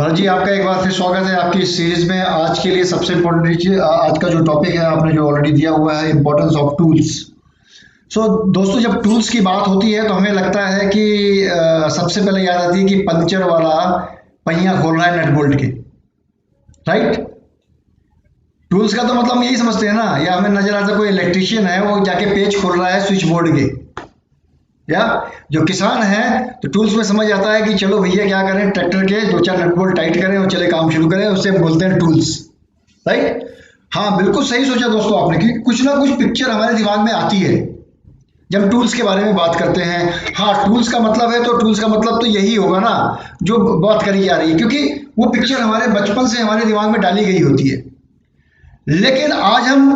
भरत जी, आपका एक बार फिर स्वागत है आपकी इस सीरीज में। आज के लिए सबसे इम्पोर्टेंट चीज, आज का जो टॉपिक है आपने जो ऑलरेडी दिया हुआ है, इम्पोर्टेंस ऑफ टूल्स। दोस्तों, जब टूल्स की बात होती है तो हमें लगता है कि सबसे पहले याद आती है कि पंचर वाला पहिया खोल रहा है नट बोल्ट के। राइट। टूल्स का तो मतलब हम यही समझते हैं ना, या हमें नजर आता है कोई इलेक्ट्रिशियन है वो जाके पेच खोल रहा है स्विच बोर्ड के, या जो किसान है तो टूल्स में समझ आता है कि चलो भैया क्या करें, ट्रैक्टर के दो चार नट बोल्ट टाइट करें और चले काम शुरू करें, उससे हम बोलते हैं टूल्स। राइट। हाँ, बिल्कुल सही सोचा दोस्तों आपने कि कुछ ना कुछ पिक्चर हमारे दिमाग में आती है जब टूल्स के बारे में बात करते हैं। हाँ, टूल्स का मतलब है तो टूल्स का मतलब तो यही होगा ना जो बात करी जा रही है, क्योंकि वो पिक्चर हमारे बचपन से हमारे दिमाग में डाली गई होती है। लेकिन आज हम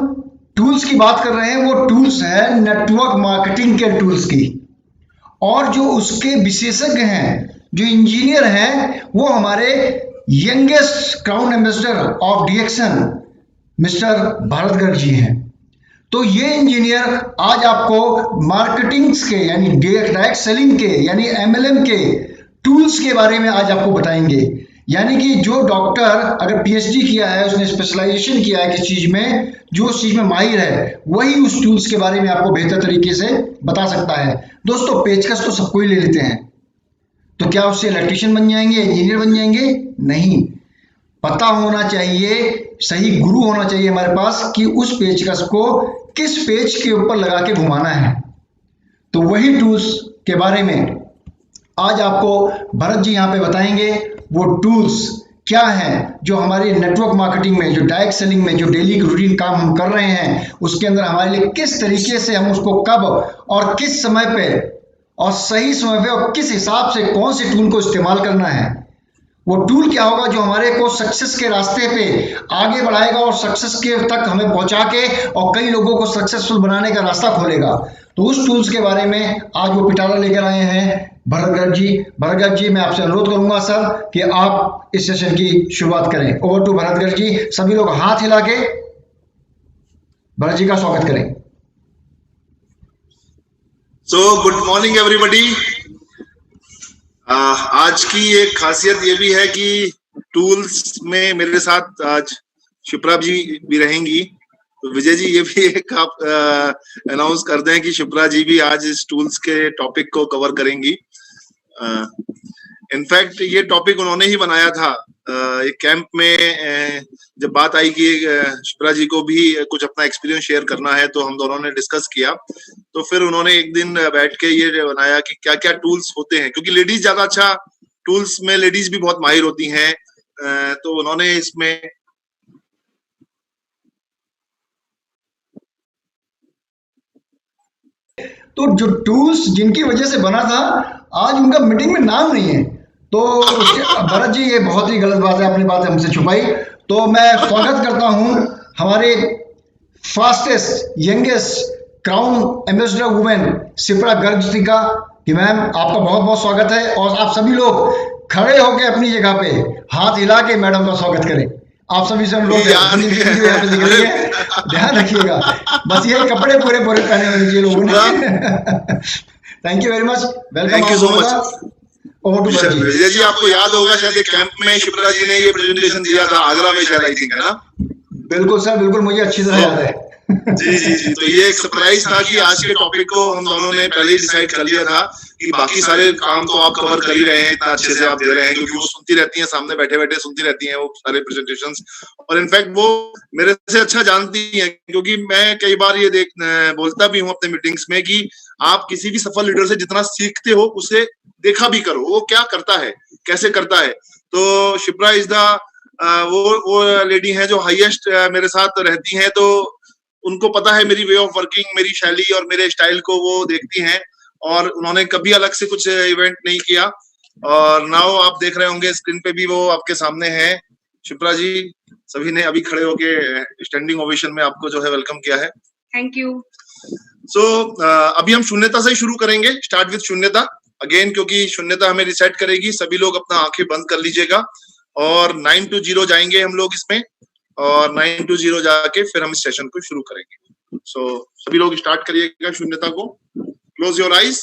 टूल्स की बात कर रहे हैं, वो टूल्स है नेटवर्क मार्केटिंग के टूल्स की। और जो उसके विशेषज्ञ हैं, जो इंजीनियर हैं, वो हमारे youngest crown ambassador of DXN mister Bharat Garg ji हैं। तो ये इंजीनियर आज आपको मार्केटिंग के यानी डायरेक्ट सेलिंग के यानी एमएलएम के टूल्स के बारे में आज आपको बताएंगे। यानी कि जो डॉक्टर अगर पीएचडी किया है, उसने स्पेशलाइजेशन किया है किस चीज में, जो उस चीज में माहिर है, वही उस टूल्स के बारे में आपको बेहतर तरीके से बता सकता है। दोस्तों, पेचकस तो सबको ही ले लेते हैं, तो क्या उससे इलेक्ट्रिशियन बन जाएंगे, इंजीनियर बन जाएंगे? नहीं। पता होना चाहिए, सही गुरु होना चाहिए हमारे पास कि उस पेचकस को किस पेच के ऊपर लगा के घुमाना है। तो वही टूल्स के बारे में आज आपको भरत जी यहाँ पे बताएंगे। वो टूल्स क्या हैं जो हमारी नेटवर्क मार्केटिंग में, जो डायरेक्ट सेलिंग में, जो डेली रूटीन काम हम कर रहे हैं, उसके अंदर हमारे लिए किस तरीके से हम उसको कब और किस समय पे और सही समय पे और किस हिसाब से कौन से टूल को इस्तेमाल करना है। वो टूल क्या होगा जो हमारे को सक्सेस के रास्ते पे आगे बढ़ाएगा और सक्सेस के तक हमें पहुंचा के और कई लोगों को सक्सेसफुल बनाने का रास्ता खोलेगा। तो उस टूल्स के बारे में आज वो पिटारा लेकर आए हैं भरत गर्ग जी। भरत गर्ग जी, मैं आपसे अनुरोध करूंगा सर कि आप इस सेशन की शुरुआत करें। ओवर टू भरत गर्ग जी। सभी लोग हाथ हिला के भरत जी का स्वागत करें। Good morning everybody. आज की एक खासियत ये भी है कि टूल्स में मेरे साथ आज शिप्रा जी भी रहेंगी। तो विजय जी, ये भी एक आप अनाउंस कर दें कि शिप्रा जी भी आज इस टूल्स के टॉपिक को कवर करेंगी। इनफैक्ट ये टॉपिक उन्होंने ही बनाया था एक कैंप में। जब बात आई कि शिप्रा जी को भी कुछ अपना एक्सपीरियंस शेयर करना है, तो हम दोनों ने डिस्कस किया। तो फिर उन्होंने एक दिन बैठ के ये बनाया कि क्या क्या टूल्स होते हैं, क्योंकि लेडीज ज्यादा अच्छा टूल्स में, लेडीज भी बहुत माहिर होती हैं। तो उन्होंने इसमें तो जो टूल्स जिनकी वजह से बना था, आज उनका मीटिंग में नाम नहीं है। तो भरत जी, ये बहुत ही गलत बात है, अपनी बात हमसे छुपाई। तो मैं स्वागत करता हूं हमारे fastest youngest crown ambassador women Shipra Garg ji का, कि मैम आपका बहुत बहुत स्वागत है। और आप सभी लोग खड़े होकर अपनी जगह पे हाथ हिला के मैडम का स्वागत करें। आप सभी से लोग यहाँ पे दिख रही है, ध्यान रखिएगा। बस ये कपड़े पूरे पूरे पहने होने चाहिए लोगों ने। Thank you very much, welcome. Thank you so much. Over to Bharat ji. Vijay ji, आपको याद होगा शायद एक कैंप में शिप्रा जी ने ये प्रेजेंटेशन दिया था, आगरा में शायद, आई थिंक, है ना? बिल्कुल सर, बिल्कुल, मुझे अच्छी तरह याद है। जी जी जी। तो ये एक सरप्राइज था कि आज के टॉपिक को हम दोनों ने पहले ही डिसाइड कर लिया था कि बाकी सारे काम तो आप कवर कर ही रहे हैं, इतना अच्छे से आप दे रहे हैं, क्योंकि वो सुनती रहती हैं, सामने बैठे बैठे सुनती रहती हैं वो सारे प्रेजेंटेशंस। और इनफैक्ट वो मेरे से अच्छा जानती हैं, क्योंकि मैं कई बार ये बोलता भी हूँ अपने मीटिंग्स में कि आप किसी भी सफल लीडर से जितना सीखते हो, उसे देखा भी करो, वो क्या करता है, कैसे करता है। तो शिप्रा इज द वो लेडी है जो हाईएस्ट मेरे साथ रहती हैं, तो उनको पता है मेरी वे ऑफ वर्किंग, मेरी शैली और मेरे स्टाइल को वो देखती हैं, और उन्होंने कभी अलग से कुछ इवेंट नहीं किया। और नाउ आप देख रहे होंगे स्क्रीन पे भी वो आपके सामने है। शिप्रा जी, सभी ने अभी खड़े होके स्टैंडिंग ओवेशन में आपको जो है वेलकम किया है। Thank you. अभी हम शून्यता से ही शुरू करेंगे, स्टार्ट विद शून्यता अगेन, क्योंकि शून्यता हमें रिसेट करेगी। सभी लोग अपना आंखें बंद कर लीजिएगा और 9 to 0 जाएंगे हम लोग इसमें, और 9 to 0 जाके फिर हम इस सेशन को शुरू करेंगे। सभी लोग स्टार्ट करिएगा शून्यता को। Close your eyes,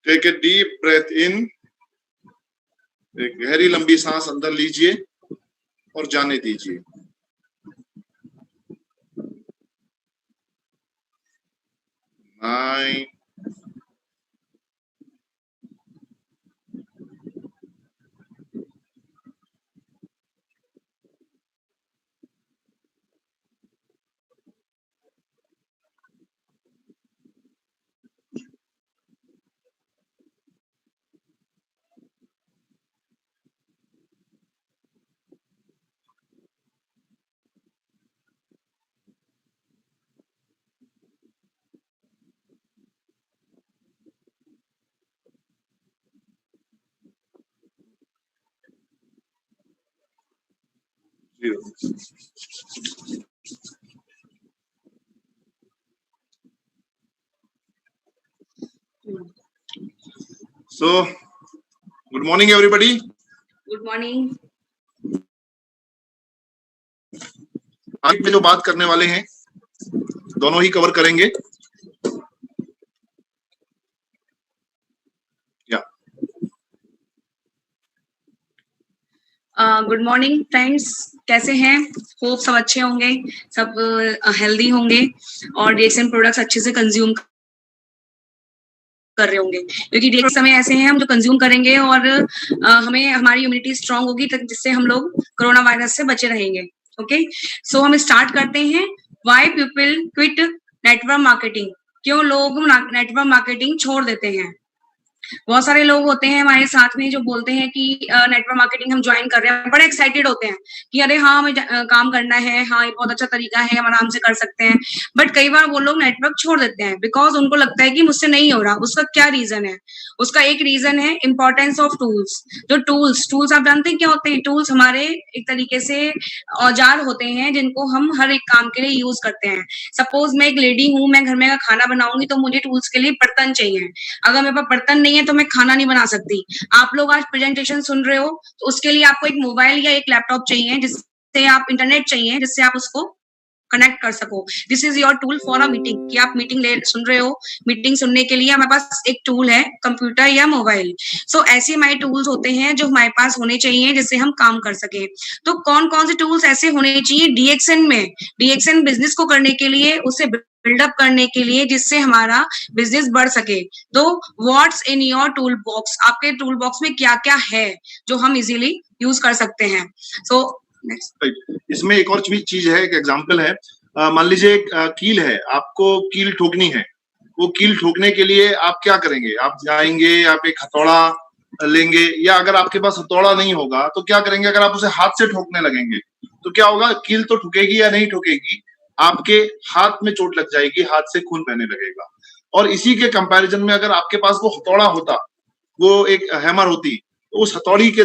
take a deep breath in एक गहरी लंबी सांस अंदर लीजिए और जाने दीजिए। 9 So, good morning everybody. Good morning. आज में जो बात करने वाले हैं दोनों ही कवर करेंगे। गुड मॉर्निंग फ्रेंड्स, कैसे हैं? होप सब अच्छे होंगे, सब हेल्दी होंगे और डीएक्सएन प्रोडक्ट्स अच्छे से कंज्यूम कर रहे होंगे, क्योंकि डीएक्स समय ऐसे हैं हम जो कंज्यूम करेंगे और हमें हमारी इम्यूनिटी स्ट्रांग होगी जिससे हम लोग कोरोना वायरस से बचे रहेंगे। ओके, सो हम स्टार्ट करते हैं। Why people quit network marketing? क्यों लोग नेटवर्क मार्केटिंग छोड़ देते हैं? बहुत सारे लोग होते हैं हमारे साथ में जो बोलते हैं कि नेटवर्क मार्केटिंग हम ज्वाइन कर रहे हैं, बड़े एक्साइटेड होते हैं कि अरे हाँ हमें काम करना है, हाँ ये बहुत अच्छा तरीका है, हम आराम से कर सकते हैं। बट कई बार वो लोग नेटवर्क छोड़ देते हैं बिकॉज उनको लगता है कि मुझसे नहीं हो रहा। उसका क्या रीजन है? उसका एक रीजन है इम्पोर्टेंस ऑफ टूल्स। जो टूल्स आप जानते हैं क्या होते हैं? टूल्स हमारे एक तरीके से औजार होते हैं जिनको हम हर एक काम के लिए यूज करते हैं। सपोज मैं एक लेडी हूँ, मैं घर में खाना बनाऊंगी तो मुझे टूल्स के लिए बर्तन चाहिए। अगर मेरे पास बर्तन नहीं है तो मैं खाना नहीं बना सकती। आप लोग आज प्रेजेंटेशन सुन रहे हो तो उसके लिए आपको एक मोबाइल या एक लैपटॉप चाहिए, जिससे आप इंटरनेट चाहिए, जिससे आप उसको कनेक्ट कर सको। This is your tool for a meeting, कि आप मीटिंग सुन रहे हो, मीटिंग सुनने के लिए हमारे पास एक टूल है, कंप्यूटर या मोबाइल। सो ऐसे हमारे टूल्स होते हैं जो हमारे पास होने चाहिए जिससे हम काम कर सके। तो कौन कौन से टूल्स ऐसे होने चाहिए डीएक्सएन में? डीएक्सएन बिजनेस को करने के लिए, उसे बिल्डअप करने के लिए, जिससे हमारा बिजनेस बढ़ सके। तो what's in your tool box? आपके टूल बॉक्स में क्या क्या है जो हम इजीली यूज कर सकते हैं? सो इसमें एक और भी चीज है, एक एग्जांपल है। मान लीजिए एक कील है, आपको कील ठोकनी है। वो कील ठोकने के लिए आप क्या करेंगे? आप जाएंगे, आप एक हथौड़ा लेंगे, या अगर आपके पास हथौड़ा नहीं होगा तो क्या करेंगे? अगर आप उसे हाथ से ठोकने लगेंगे तो क्या होगा? कील तो ठुकेगी या नहीं ठुकेगी? आपके हाथ में चोट लग जाएगी, हाथ से खून बहने लगेगा। और इसी के कंपैरिजन में अगर आपके पास वो हथौड़ा होता, वो एक हैमर होती, तो उस हथौड़े के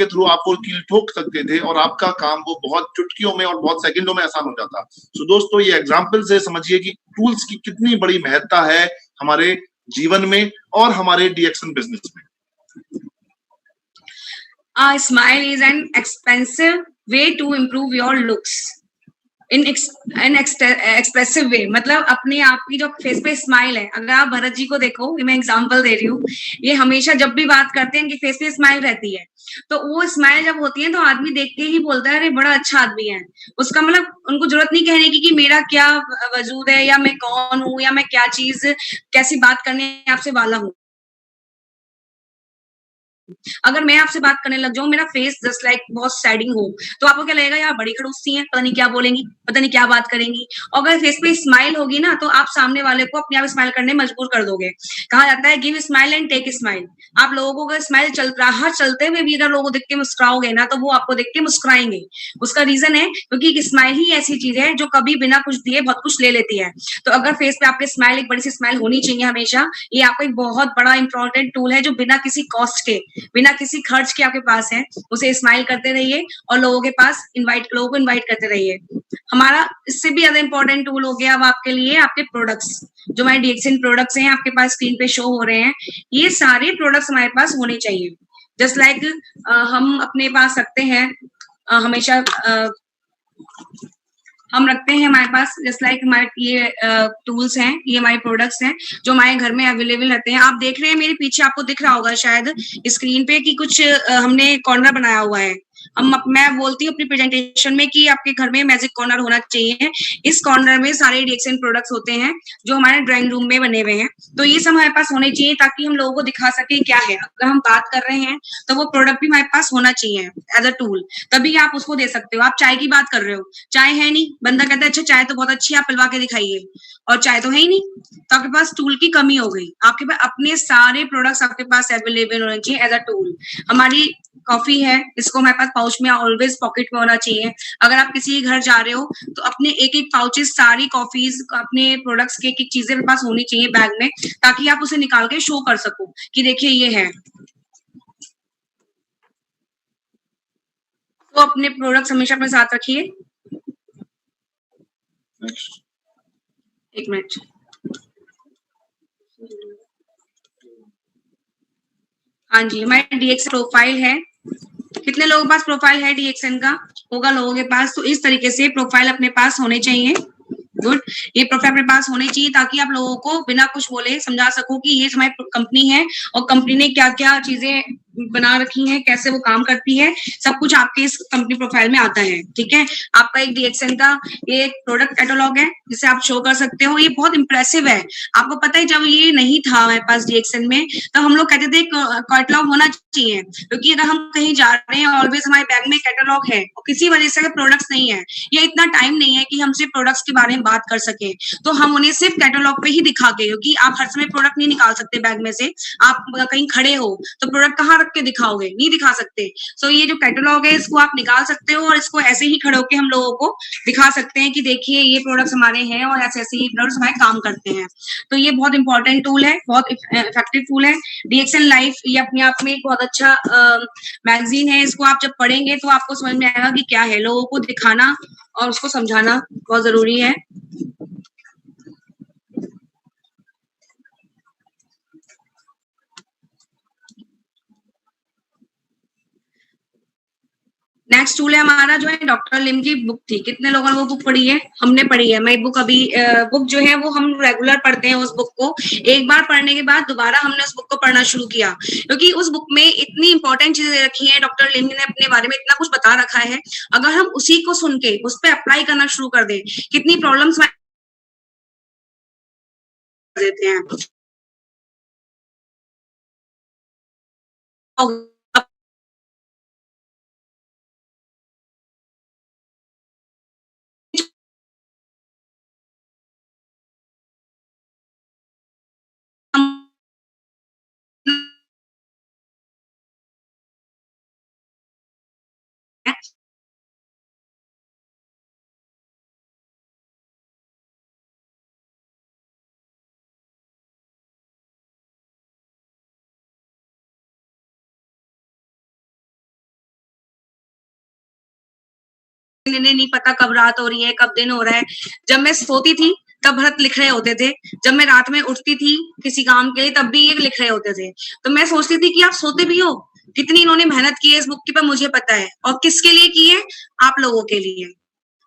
थ्रू आप वो कील ठोक सकते थे और आपका काम वो बहुत चुटकियों में और बहुत सेकंडों में आसान हो जाता। सो दोस्तों, ये एग्जांपल से समझिए कि टूल्स की कितनी बड़ी महत्ता है हमारे जीवन में और हमारे डीएक्सएन बिजनेस में। A smile is an expensive way to improve your looks in expressive way. मतलब अपने आप की जो फेस पे स्माइल है, अगर आप भरत जी को देखो, मैं एग्जांपल दे रही हूँ, ये हमेशा जब भी बात करते हैं इनकी फेस पे स्माइल रहती है। तो वो स्माइल जब होती है तो आदमी देख के ही बोलता है अरे बड़ा अच्छा आदमी है। उसका मतलब उनको जरूरत नहीं कहने की कि मेरा क्या वजूद है, या मैं कौन हूँ, या मैं क्या चीज, कैसी बात करने आपसे वाला हूँ। अगर मैं आपसे बात करने लग जाऊं, मेरा फेस जस्ट लाइक बहुत सैडिंग हो, तो आपको क्या लगेगा? यार बड़ी खड़ूसी है, पता नहीं क्या बोलेंगी, पता नहीं क्या बात करेंगी। और अगर फेस पे स्माइल होगी ना, तो आप सामने वाले को अपने आप स्माइल करने मजबूर कर दोगे। कहा जाता है give smile and take smile. आप लोगों को अगर स्माइल चलते हुए भी अगर लोगों को देख के मुस्कुराओगे ना, तो वो आपको देख के मुस्कुराएंगे। उसका रीजन है क्योंकि स्माइल ही ऐसी चीज है जो कभी बिना कुछ दिए बहुत कुछ ले लेती है। तो अगर फेस पे आपके स्माइल, एक बड़ी सी स्माइल होनी चाहिए हमेशा। ये आपका एक बहुत बड़ा इंपॉर्टेंट टूल है जो बिना किसी कॉस्ट के, बिना किसी खर्च के आपके पास है। उसे स्माइल करते रहिए और लोगों को इनवाइट करते रहिए। हमारा इससे भी ज्यादा इंपॉर्टेंट टूल हो गया अब आपके लिए आपके प्रोडक्ट्स। जो हमारे डीएक्सएन प्रोडक्ट्स हैं आपके पास स्क्रीन पे शो हो रहे हैं, ये सारे प्रोडक्ट्स हमारे पास होने चाहिए। जस्ट लाइक हम अपने पास रखते हैं हमेशा हम रखते हैं हमारे पास, जस्ट लाइक हमारे ये टूल्स हैं, ये हमारे प्रोडक्ट्स हैं जो हमारे घर में अवेलेबल रहते हैं। आप देख रहे हैं मेरे पीछे, आपको दिख रहा होगा शायद स्क्रीन पे कि कुछ हमने कॉर्नर बनाया हुआ है। मैं बोलती हूँ अपनी प्रेजेंटेशन में कि आपके घर में मैजिक कॉर्नर होना चाहिए। इस कॉर्नर में सारे डीएक्सएन प्रोडक्ट्स होते हैं जो हमारे ड्राइंग रूम में बने हुए हैं, तो ये सब हमारे पास होने चाहिए ताकि हम लोगों को दिखा सके क्या है। अगर हम बात कर रहे हैं तो वो प्रोडक्ट भी हमारे पास होना चाहिए एज अ टूल, तभी आप उसको दे सकते हो। आप चाय की बात कर रहे हो, चाय है नहीं, बंदा कहता है अच्छा चाय तो बहुत अच्छी है, आप पिलवा के दिखाइए, और चाय तो है ही नहीं, तो आपके पास टूल की कमी हो गई। आपके पास अपने सारे प्रोडक्ट्स आपके पास अवेलेबल होने चाहिए एज अ टूल। हमारी कॉफी है, इसको हमारे पास पाउच में ऑलवेज पॉकेट में होना चाहिए। अगर आप किसी के घर जा रहे हो तो अपने एक एक पाउचेस सारी कॉफीज अपने प्रोडक्ट्स के एक चीजें मेरे पास होनी चाहिए बैग में, ताकि आप उसे निकाल के शो कर सको कि देखिए ये है। तो अपने प्रोडक्ट्स हमेशा अपने साथ रखिए। एक मिनट, हाँ जी, हमारे डीएक्सएन प्रोफाइल है। कितने लोगों के पास प्रोफाइल है डीएक्सएन का? होगा लोगों के पास। तो इस तरीके से प्रोफाइल अपने पास होने चाहिए। गुड, ये प्रोफाइल अपने पास होने चाहिए ताकि आप लोगों को बिना कुछ बोले समझा सको कि ये हमारी कंपनी है और कंपनी ने क्या क्या चीजें बना रखी हैं, कैसे वो काम करती है, सब कुछ आपके इस कंपनी प्रोफाइल में आता है। ठीक है, आपका एक डीएक्सएन का ये एक प्रोडक्ट कैटलॉग है जिसे आप शो कर सकते हो। ये बहुत इंप्रेसिव है। आपको पता है जब ये नहीं था हमारे पास डीएक्सएन में तो हम लोग कहते थे कैटलॉग होना चाहिए, क्योंकि अगर हम कहीं जा रहे हैं ऑलवेज हमारे बैग में कैटलॉग है और किसी वजह से प्रोडक्ट्स नहीं है या इतना टाइम नहीं है कि हम सिर्फ प्रोडक्ट्स के बारे में बात कर सके, तो हम उन्हें सिर्फ कैटलॉग पे ही दिखा के, क्योंकि आप हर समय प्रोडक्ट नहीं निकाल सकते बैग में से। आप कहीं खड़े हो तो प्रोडक्ट कहाँ रख के दिखाओगे, नहीं दिखा सकते। सो ये जो कैटलॉग है इसको आप निकाल सकते हो और इसको ऐसे ही खड़े होके हम लोगों को दिखा सकते हैं कि देखिए ये प्रोडक्ट्स हमारे हैं और ऐसे ऐसे ही प्रोडक्ट्स हमारे काम करते हैं। तो ये बहुत इंपॉर्टेंट टूल है, बहुत इफेक्टिव टूल है। डीएक्सएन लाइफ ये अपने आप में एक बहुत अच्छा मैगजीन है। इसको आप जब पढ़ेंगे तो आपको समझ में आएगा कि क्या है। लोगों को दिखाना और उसको समझाना बहुत जरूरी है। नेक्स्ट टूल है हमारा जो है डॉक्टर लिम की बुक थी। कितने लोगों ने वो बुक पढ़ी है? हमने पढ़ी है। मैं बुक अभी बुक जो है वो हम रेगुलर पढ़ते हैं। उस बुक को एक बार पढ़ने के बाद दोबारा हमने उस बुक को पढ़ना शुरू किया, क्योंकि उस बुक में इतनी इंपॉर्टेंट चीजें रखी हैं। डॉक्टर लिम ने अपने बारे में इतना कुछ बता रखा है। अगर हम उसी को सुन के उस पर अप्लाई करना शुरू कर दें, कितनी प्रॉब्लम्स देते हैं। नहीं पता कब रात हो रही है, कब दिन हो रहा है। जब मैं सोती थी तब भरत लिख रहे होते थे, जब मैं रात में उठती थी किसी काम के लिए तब भी ये लिख रहे होते थे। तो मैं सोचती थी कि आप सोते भी हो। कितनी इन्होंने मेहनत की है इस बुक की, पर मुझे पता है। और किसके लिए की है? आप लोगों के लिए।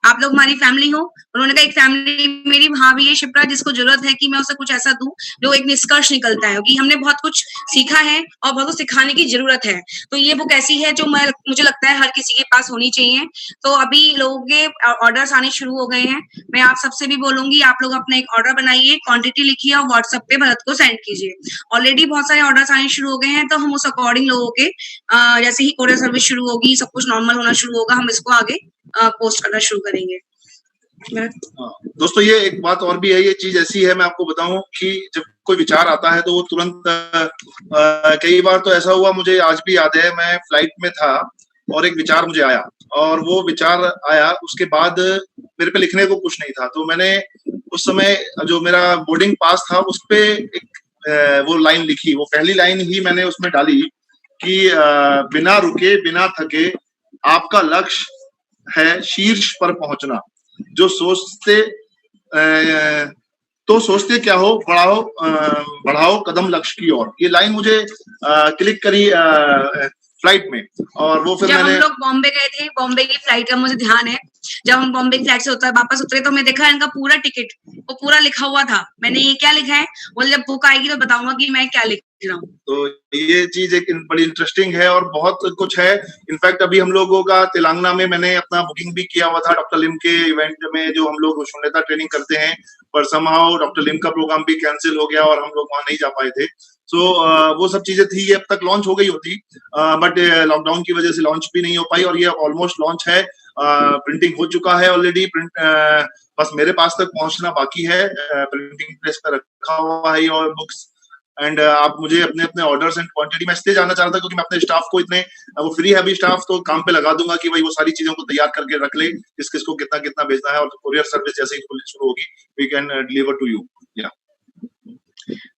आप लोग हमारी फैमिली हो। उन्होंने कहा एक फैमिली मेरी वहां भी है शिप्रा, जिसको जरूरत है कि मैं उसे कुछ ऐसा दूं जो एक निष्कर्ष निकलता है कि हमने बहुत कुछ सीखा है और बहुत कुछ सिखाने की जरूरत है। तो ये बुक ऐसी है जो मुझे लगता है हर किसी के पास होनी चाहिए। तो अभी लोगों के ऑर्डर्स आने शुरू हो गए हैं। मैं आप सबसे भी बोलूंगी आप लोग अपना एक ऑर्डर बनाइए, क्वांटिटी लिखिए और व्हाट्सएप पे भरत को सेंड कीजिए। ऑलरेडी बहुत सारे ऑर्डर्स आने शुरू हो गए हैं, तो हम उस अकॉर्डिंग लोगों के जैसे ही कोरियर सर्विस शुरू होगी, सब कुछ नॉर्मल होना शुरू होगा, हम इसको आगे पोस्ट करना शुरू करेंगे। दोस्तों ये एक बात और भी है, ये चीज ऐसी है मैं आपको बताऊं कि जब कोई विचार आता है तो वो तुरंत कई बार तो ऐसा हुआ, मुझे आज भी याद है, मैं फ्लाइट में था और एक विचार मुझे आया और वो विचार आया उसके बाद मेरे पे लिखने को कुछ नहीं था। तो मैंने उस समय जो मेरा बोर्डिंग पास था उस पे एक वो लाइन लिखी। वो पहली लाइन ही मैंने उसमें डाली कि बिना रुके बिना थके आपका लक्ष्य है शीर्ष पर पहुंचना, जो सोचते तो सोचते क्या हो, बढ़ाओ कदम लक्ष्य की ओर। ये लाइन मुझे क्लिक करी फ्लाइट में, और वो फिर जब मैंने हम लोग बॉम्बे गए थे, बॉम्बे की फ्लाइट का मुझे ध्यान है, जब हम बॉम्बे की फ्लाइट से वापस उतरे तो मैं देखा इनका पूरा टिकट वो पूरा लिखा हुआ था। मैंने ये क्या लिखा है, बोले जब बुक आएगी तो बताऊंगा कि मैं क्या लिख रहा हूँ। तो ये चीज एक बड़ी इंटरेस्टिंग है और बहुत कुछ है। इनफैक्ट अभी हम लोगों का तेलंगाना में मैंने अपना बुकिंग भी किया हुआ था डॉक्टर लिम के इवेंट में, जो हम लोग शून्यता ट्रेनिंग करते हैं, पर समहाउ डॉक्टर लिम का प्रोग्राम भी कैंसिल हो गया और हम लोग वहां नहीं जा पाए थे। सो वो सब चीजें थी, ये अब तक लॉन्च हो गई होती, बट लॉकडाउन की वजह से लॉन्च भी नहीं हो पाई, और ये ऑलमोस्ट लॉन्च है, प्रिंटिंग हो चुका है ऑलरेडी, बस मेरे पास तक पहुंचना बाकी है। प्रिंटिंग प्रेस पर रखा हुआ है और बुक्स, एंड आप मुझे अपने अपने ऑर्डर्स एंड क्वांटिटी में इसलिए जानना चाहता था क्योंकि मैं अपने स्टाफ को इतने, वो फ्री है अभी स्टाफ, तो काम पे लगा दूंगा कि भाई वो सारी चीजों को तैयार करके रख ले, किस किस को कितना कितना भेजना है, और कोरियर सर्विस जैसे ही शुरू होगी we can deliver to you. या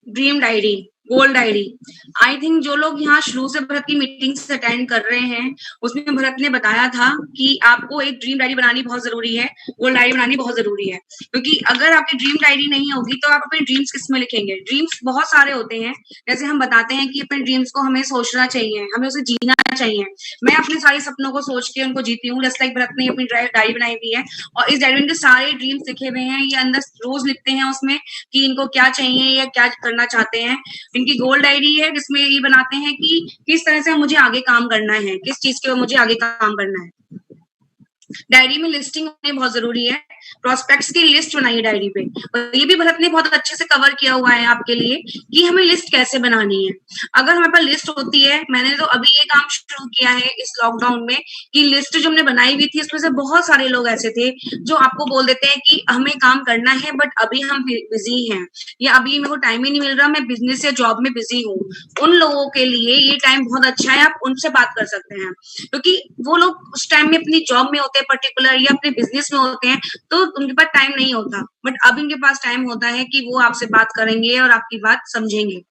dream diary, goal diary, I think जो लोग यहाँ शुरू से भरत की मीटिंग्स अटेंड कर रहे हैं उसमें भरत ने बताया था कि आपको एक ड्रीम डायरी बनानी बहुत जरूरी है, गोल डायरी बनानी बहुत जरूरी है, क्योंकि अगर आपकी ड्रीम डायरी नहीं होगी तो आप अपने ड्रीम्स किस में लिखेंगे। ड्रीम्स बहुत सारे होते हैं, जैसे हम बताते हैं कि अपने ड्रीम्स को हमें सोचना चाहिए, हमें उसे जीना चाहिए। मैं अपने सारे सपनों को सोच के उनको जीती हूँ, जैसे लाइक भरत ने अपनी डायरी बनाई हुई है और इस डायरी में इनके सारे ड्रीम्स लिखे हुए हैं। ये अंदर रोज लिखते हैं उसमें कि इनको क्या चाहिए या क्या करना चाहते हैं। इनकी गोल डायरी है जिसमें ये बनाते हैं कि किस तरह से मुझे आगे काम करना है, किस चीज के मुझे आगे काम करना है। डायरी में लिस्टिंग होनी बहुत जरूरी है, प्रोस्पेक्ट्स की लिस्ट बनाइए डायरी पे। और ये भी भरत ने बहुत अच्छे से कवर किया हुआ है आपके लिए कि हमें लिस्ट कैसे बनानी है। अगर हमारे पास लिस्ट होती है, मैंने तो अभी ये काम शुरू किया है इस लॉकडाउन में कि लिस्ट जो हमने बनाई हुई थी उसमें से बहुत सारे लोग ऐसे थे जो आपको बोल देते हैं कि हमें काम करना है बट अभी हम बिजी हैं या अभी मेरे को टाइम ही नहीं मिल रहा, मैं बिजनेस या जॉब में बिजी हूँ। उन लोगों के लिए ये टाइम बहुत अच्छा है, आप उनसे बात कर सकते हैं क्योंकि वो लोग उस टाइम में अपनी जॉब में होते हैं पर्टिकुलर या अपने बिजनेस में होते हैं, तो उनके पास टाइम नहीं होता। बट अब इनके पास टाइम होता है कि वो आपसे बात करेंगे और आपकी बात समझेंगे।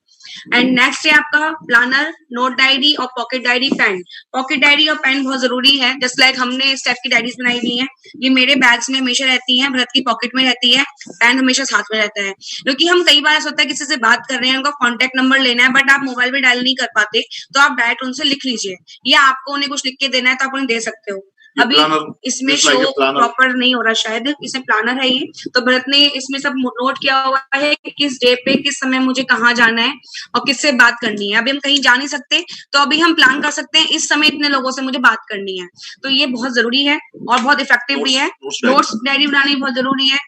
एंड नेक्स्ट है आपका प्लानर, नोट डायरी और pocket diary, pen. Pocket diary और पेन बहुत जरूरी है, जस्ट लाइक हमने इस टाइप की डायरीज बनाई हुई हैं, ये मेरे बैग्स में हमेशा रहती हैं, भरत की पॉकेट में रहती है, पेन हमेशा साथ में रहता है। क्योंकि हम कई बार ऐसा होता है किसी से बात कर रहे हैं, उनका कॉन्टेक्ट नंबर लेना है बट आप मोबाइल में डायल नहीं कर पाते, तो आप डायरेक्ट उनसे लिख लीजिए, या आपको उन्हें कुछ लिख के देना है तो आप उन्हें दे सकते हो। अभी इसमें शो प्रॉपर नहीं हो रहा शायद, इसमें प्लानर है ये, तो भरत ने इसमें सब नोट किया हुआ है कि किस डे पे किस समय मुझे कहाँ जाना है और किससे बात करनी है। अभी हम कहीं जा नहीं सकते तो अभी हम प्लान कर सकते हैं इस समय इतने लोगों से मुझे बात करनी है, तो ये बहुत जरूरी है और बहुत इफेक्टिव भी है। नोट्स डायरी बनानी बहुत जरूरी है।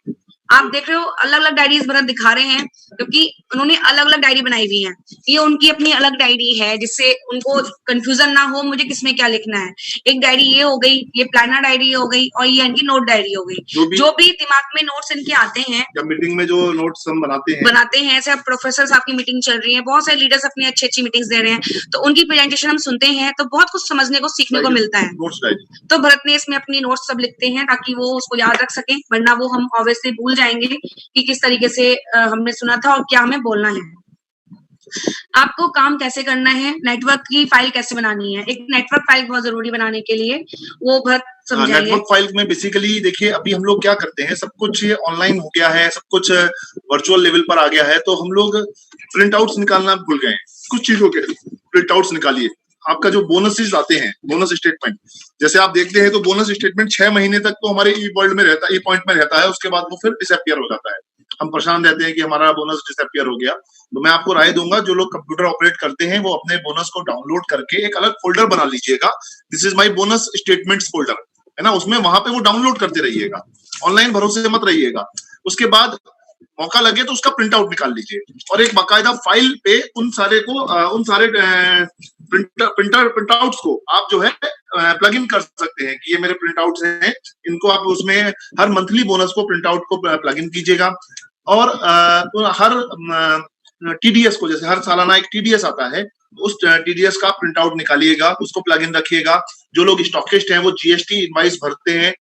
आप देख रहे हो अलग अलग डायरीज भरत दिखा रहे हैं क्योंकि उन्होंने अलग अलग डायरी बनाई हुई है, ये उनकी अपनी अलग डायरी है जिससे उनको कंफ्यूजन ना हो मुझे किसमें क्या लिखना है। एक डायरी ये हो गई, ये प्लानर डायरी हो गई और ये इनकी नोट डायरी हो गई। जो भी दिमाग में नोट्स इनके आते हैं, जब मीटिंग में जो नोट्स हम बनाते हैं ऐसे प्रोफेसर साहब की मीटिंग चल रही है, बहुत सारे लीडर्स अपनी अच्छी अच्छी मीटिंग्स दे रहे हैं, तो उनकी प्रेजेंटेशन हम सुनते हैं तो बहुत कुछ समझने को सीखने को मिलता है। तो भरत ने इसमें अपनी नोट्स सब लिखते हैं ताकि वो उसको याद रख सके, वरना वो हम ऑब्वियसली भूल जाएंगे कि किस तरीके से हमने सुना था और क्या हमें बोलना है। आपको काम कैसे करना है, नेटवर्क की फाइल कैसे बनानी है, एक नेटवर्क फाइल बहुत जरूरी बनाने के लिए, वो भरत समझाएंगे। नेटवर्क फाइल में बेसिकली देखिए अभी हम लोग क्या करते हैं, सब कुछ ऑनलाइन हो गया है, सब कुछ वर्चुअल लेवल पर आ गया है, तो हम लोग प्रिंट आउट्स निकालना भूल गए। कुछ चीजों के प्रिंट आउट्स निकालिए। आपका जो बोनसेस आते हैं, बोनस स्टेटमेंट, जैसे आप देखते हैं तो बोनस स्टेटमेंट 6 महीने तक तो हमारे ई वर्ल्ड में रहता है, ई पॉइंट में रहता है, उसके बाद वो फिर डिसअपियर हो जाता है। हम परेशान रहते हैं कि हमारा बोनस डिसअपियर हो गया। तो मैं आपको राय दूंगा, जो लोग कंप्यूटर ऑपरेट करते हैं वो अपने बोनस को डाउनलोड करके एक अलग फोल्डर बना लीजिएगा, this is my bonus statements folder, है ना, उसमें वहां पे वो डाउनलोड करते रहिएगा, ऑनलाइन भरोसे मत रहिएगा। उसके बाद मौका लगे तो उसका प्रिंट आउट निकाल लीजिए और एक बाकायदा फाइल पे उन सारे प्रिंट आउट्स को आप जो है प्लग इन कर सकते हैं कि ये मेरे प्रिंट आउट्स हैं, इनको आप उसमें हर मंथली बोनस को प्रिंट आउट को प्लग इन कीजिएगा। और हर टीडीएस को, जैसे हर सालाना एक टीडीएस आता है, उस टीडीएस का प्रिंट आउट निकालिएगा, उसको प्लग इन रखिएगा। जो लोग स्टॉकिस्ट हैं वो जीएसटी इनवाइस भरते हैं,